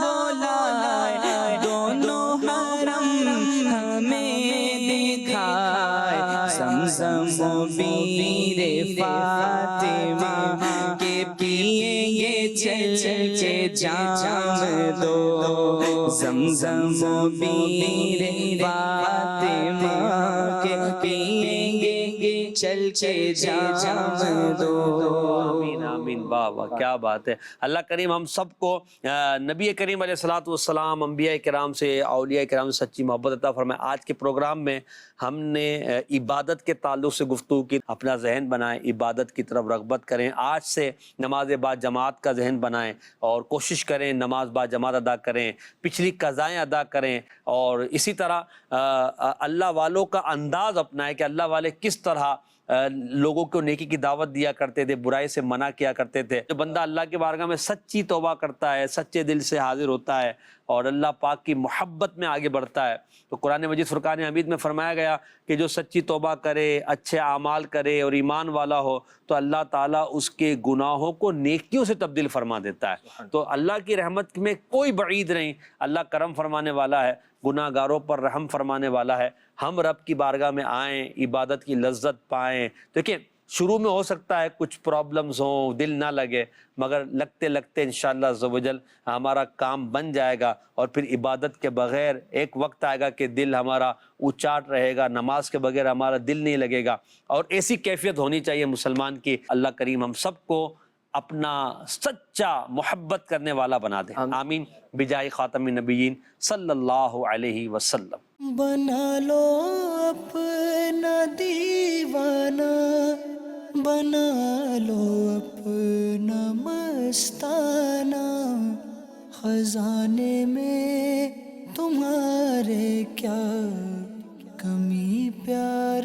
بولائے، دونوں حرم ہمیں دکھائے. زمزم و بیر فاطمہ کے پیئیں گے چل کے جام دو. زمزم و بیر فاطمہ کے پیئیں گے چل کے جام دو. آمین آمین، واہ واہ کیا بات ہے. اللہ کریم ہم سب کو نبی کریم علیہ الصلوۃ والسلام، انبیاء کرام سے، اولیاء کرام سے سچی محبت عطا فرمائے. آج کے پروگرام میں ہم نے عبادت کے تعلق سے گفتگو کی. اپنا ذہن بنائیں، عبادت کی طرف رغبت کریں. آج سے نماز با جماعت کا ذہن بنائیں اور کوشش کریں نماز با جماعت ادا کریں، پچھلی قضائیں ادا کریں، اور اسی طرح اللہ والوں کا انداز اپنائیں کہ اللہ والے کس طرح لوگوں کو نیکی کی دعوت دیا کرتے تھے، برائی سے منع کیا کرتے تھے. جو بندہ اللہ کے بارگاہ میں سچی توبہ کرتا ہے، سچے دل سے حاضر ہوتا ہے اور اللہ پاک کی محبت میں آگے بڑھتا ہے، تو قرآن مجید فرقان حمید میں فرمایا گیا کہ جو سچی توبہ کرے، اچھے اعمال کرے اور ایمان والا ہو، تو اللہ تعالیٰ اس کے گناہوں کو نیکیوں سے تبدیل فرما دیتا ہے. تو اللہ کی رحمت میں کوئی بعید نہیں، اللہ کرم فرمانے والا ہے، گناہ گاروں پر رحم فرمانے والا ہے. ہم رب کی بارگاہ میں آئیں، عبادت کی لذت پائیں. دیکھیں شروع میں ہو سکتا ہے کچھ پرابلمز ہوں، دل نہ لگے، مگر لگتے لگتے انشاءاللہ عز و جل ہمارا کام بن جائے گا، اور پھر عبادت کے بغیر ایک وقت آئے گا کہ دل ہمارا اچاٹ رہے گا، نماز کے بغیر ہمارا دل نہیں لگے گا. اور ایسی کیفیت ہونی چاہیے مسلمان کی. اللہ کریم ہم سب کو اپنا سچا محبت کرنے والا بنا دے. آمین بجائے خاتم النبیین صلی اللہ علیہ وسلم. بنا لو اپنا دیوانہ، بنا لو اپنا مستانہ، خزانے میں تمہارے کیا کمی پیاری